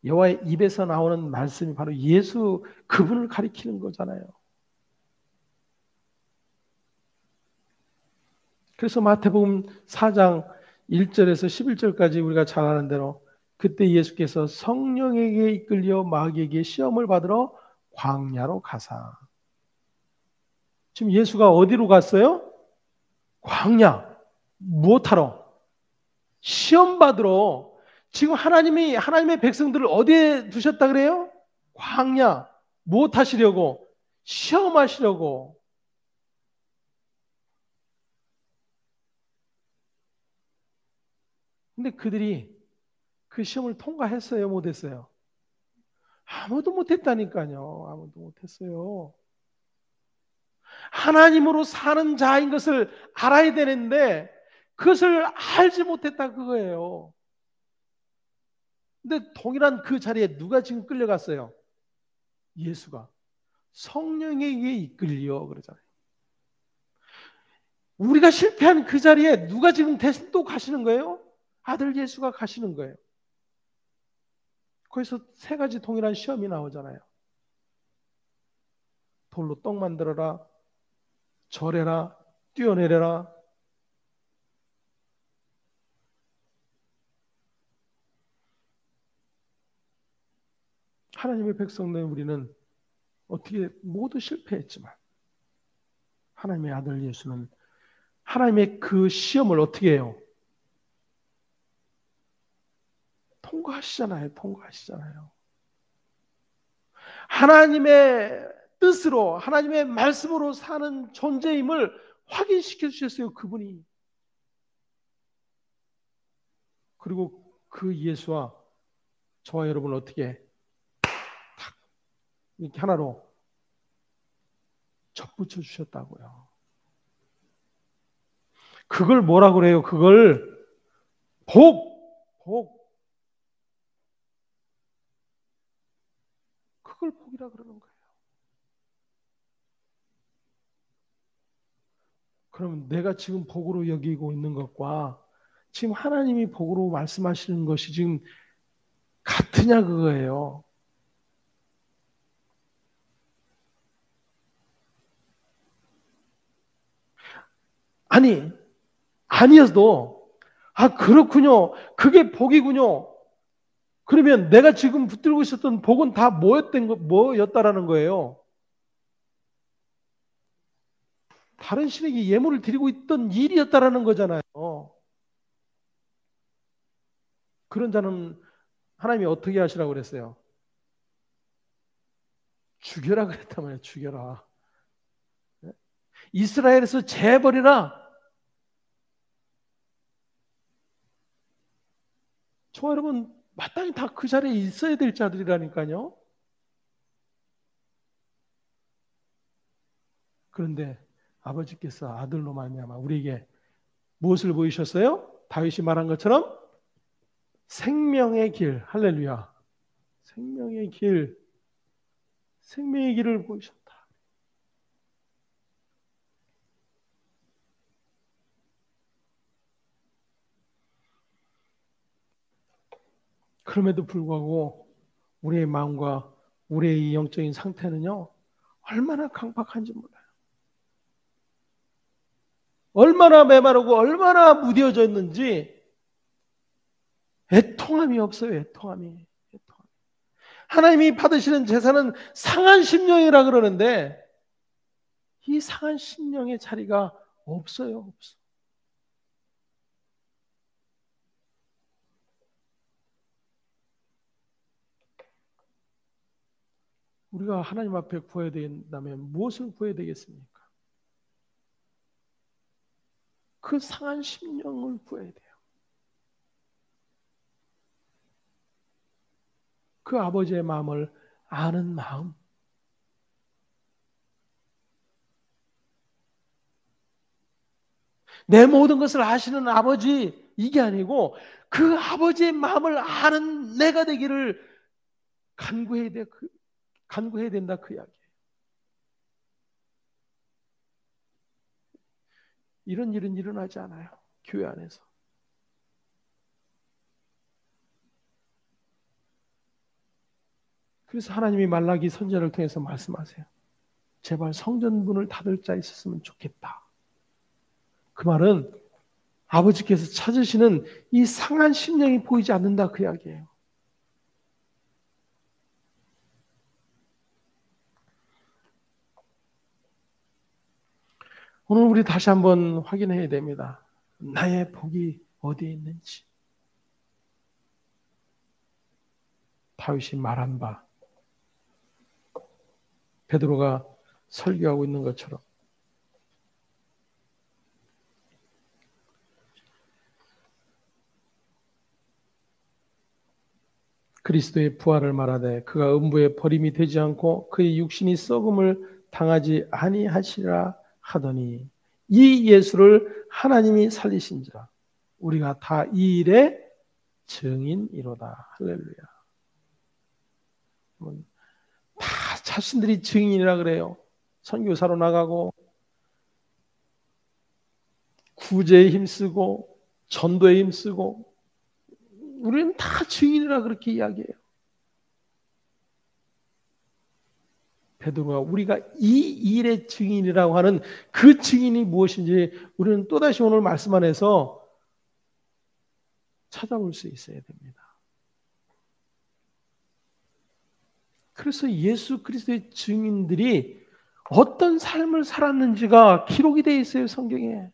여호와의 입에서 나오는 말씀이 바로 예수 그분을 가리키는 거잖아요. 그래서 마태복음 4장 1절에서 11절까지 우리가 잘 아는 대로 그때 예수께서 성령에게 이끌려 마귀에게 시험을 받으러 광야로 가사. 지금 예수가 어디로 갔어요? 광야. 무엇하러? 시험 받으러. 지금 하나님이 하나님의 백성들을 어디에 두셨다 그래요? 광야. 무엇하시려고? 시험하시려고. 근데 그들이 그 시험을 통과했어요? 못했어요? 아무도 못했다니까요. 아무도 못했어요. 하나님으로 사는 자인 것을 알아야 되는데 그것을 알지 못했다 그거예요. 근데 동일한 그 자리에 누가 지금 끌려갔어요? 예수가. 성령에 의해 이끌려 그러잖아요. 우리가 실패한 그 자리에 누가 지금 대신 또 가시는 거예요? 아들 예수가 가시는 거예요. 거기서 세 가지 동일한 시험이 나오잖아요. 돌로 떡 만들어라, 절해라, 뛰어내려라. 하나님의 백성된 우리는 어떻게 모두 실패했지만 하나님의 아들 예수는 하나님의 그 시험을 어떻게 해요? 통과하시잖아요. 하나님의 뜻으로, 하나님의 말씀으로 사는 존재임을 확인시켜 주셨어요, 그분이. 그리고 그 예수와 저와 여러분을 어떻게 탁 이렇게 하나로 접붙여 주셨다고요. 그걸 뭐라고 그래요? 그걸 복. 그걸 복이라 그러는 거예요. 그럼 내가 지금 복으로 여기고 있는 것과 지금 하나님이 복으로 말씀하시는 것이 지금 같으냐 그거예요. 아니어도 그렇군요. 그게 복이군요. 그러면 내가 지금 붙들고 있었던 복은 다 뭐였다라는 거예요? 다른 신에게 예물을 드리고 있던 일이었다라는 거잖아요. 그런 자는 하나님이 어떻게 하시라고 그랬어요? 죽여라 그랬단 말이에요. 죽여라. 이스라엘에서 재버리라. 저 여러분 마땅히 다 그 자리에 있어야 될 자들이라니까요. 그런데 아버지께서 아들로 말미암아 우리에게 무엇을 보이셨어요? 다윗이 말한 것처럼 생명의 길, 할렐루야. 생명의 길을 보이셨다. 그럼에도 불구하고 우리의 마음과 우리의 영적인 상태는요, 얼마나 강박한지 몰라요. 얼마나 메마르고 얼마나 무뎌져 있는지 애통함이 없어요. 애통함이. 하나님이 받으시는 제사는 상한 심령이라 그러는데 이 상한 심령의 자리가 없어요. 없어. 우리가 하나님 앞에 구해야 된다면 무엇을 구해야 되겠습니까? 그 상한 심령을 구해야 돼요. 그 아버지의 마음을 아는 마음. 내 모든 것을 아시는 아버지, 이게 아니고 그 아버지의 마음을 아는 내가 되기를 간구해야 된다 그 이야기예요. 이런 일은 일어나지 않아요. 교회 안에서. 그래서 하나님이 말라기 선지자를 통해서 말씀하세요. 제발 성전문을 닫을 자 있었으면 좋겠다. 그 말은 아버지께서 찾으시는 이 상한 심령이 보이지 않는다 그 이야기예요. 오늘 우리 다시 한번 확인해야 됩니다. 나의 복이 어디에 있는지. 다윗이 말한 바 베드로가 설교하고 있는 것처럼 그리스도의 부활을 말하되 그가 음부에 버림이 되지 않고 그의 육신이 썩음을 당하지 아니하시라 하더니 이 예수를 하나님이 살리신지라 우리가 다 이 일의 증인이로다. 할렐루야. 다 자신들이 증인이라 그래요. 선교사로 나가고 구제에 힘쓰고 전도에 힘쓰고 우리는 다 증인이라 그렇게 이야기해요. 베드로가 우리가 이 일의 증인이라고 하는 그 증인이 무엇인지 우리는 또다시 오늘 말씀 안에서 찾아볼 수 있어야 됩니다. 그래서 예수 그리스도의 증인들이 어떤 삶을 살았는지가 기록이 되어 있어요, 성경에.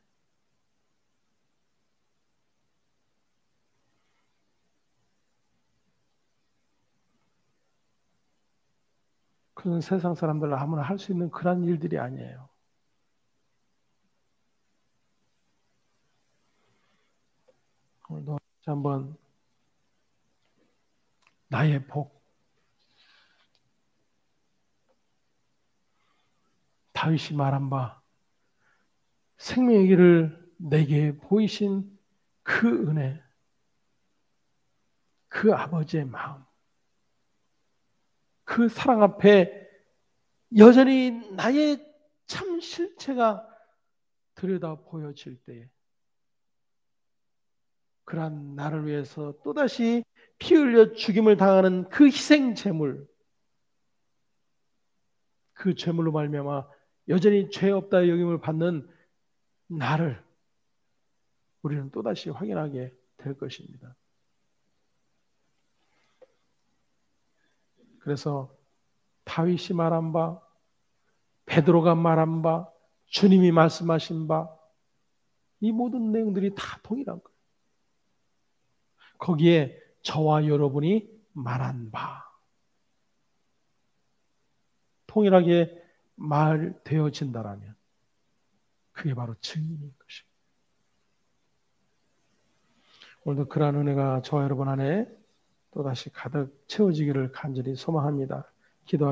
그건 세상 사람들 아무나 할 수 있는 그런 일들이 아니에요. 오늘도 한번 나의 복, 다윗이 말한 바 생명의 길을 내게 보이신 그 은혜, 그 아버지의 마음, 그 사랑 앞에 여전히 나의 참 실체가 들여다 보여질 때에 그러한 나를 위해서 또다시 피 흘려 죽임을 당하는 그 희생 제물, 그 제물로 말미암아 여전히 죄 없다 여김을 받는 나를 우리는 또다시 확인하게 될 것입니다. 그래서 다윗이 말한 바, 베드로가 말한 바, 주님이 말씀하신 바, 이 모든 내용들이 다 동일한 거예요. 거기에 저와 여러분이 말한 바, 통일하게 말되어진다라면 그게 바로 증인인 것입니다. 오늘도 그러한 은혜가 저와 여러분 안에 또다시 가득 채워지기를 간절히 소망합니다. 기도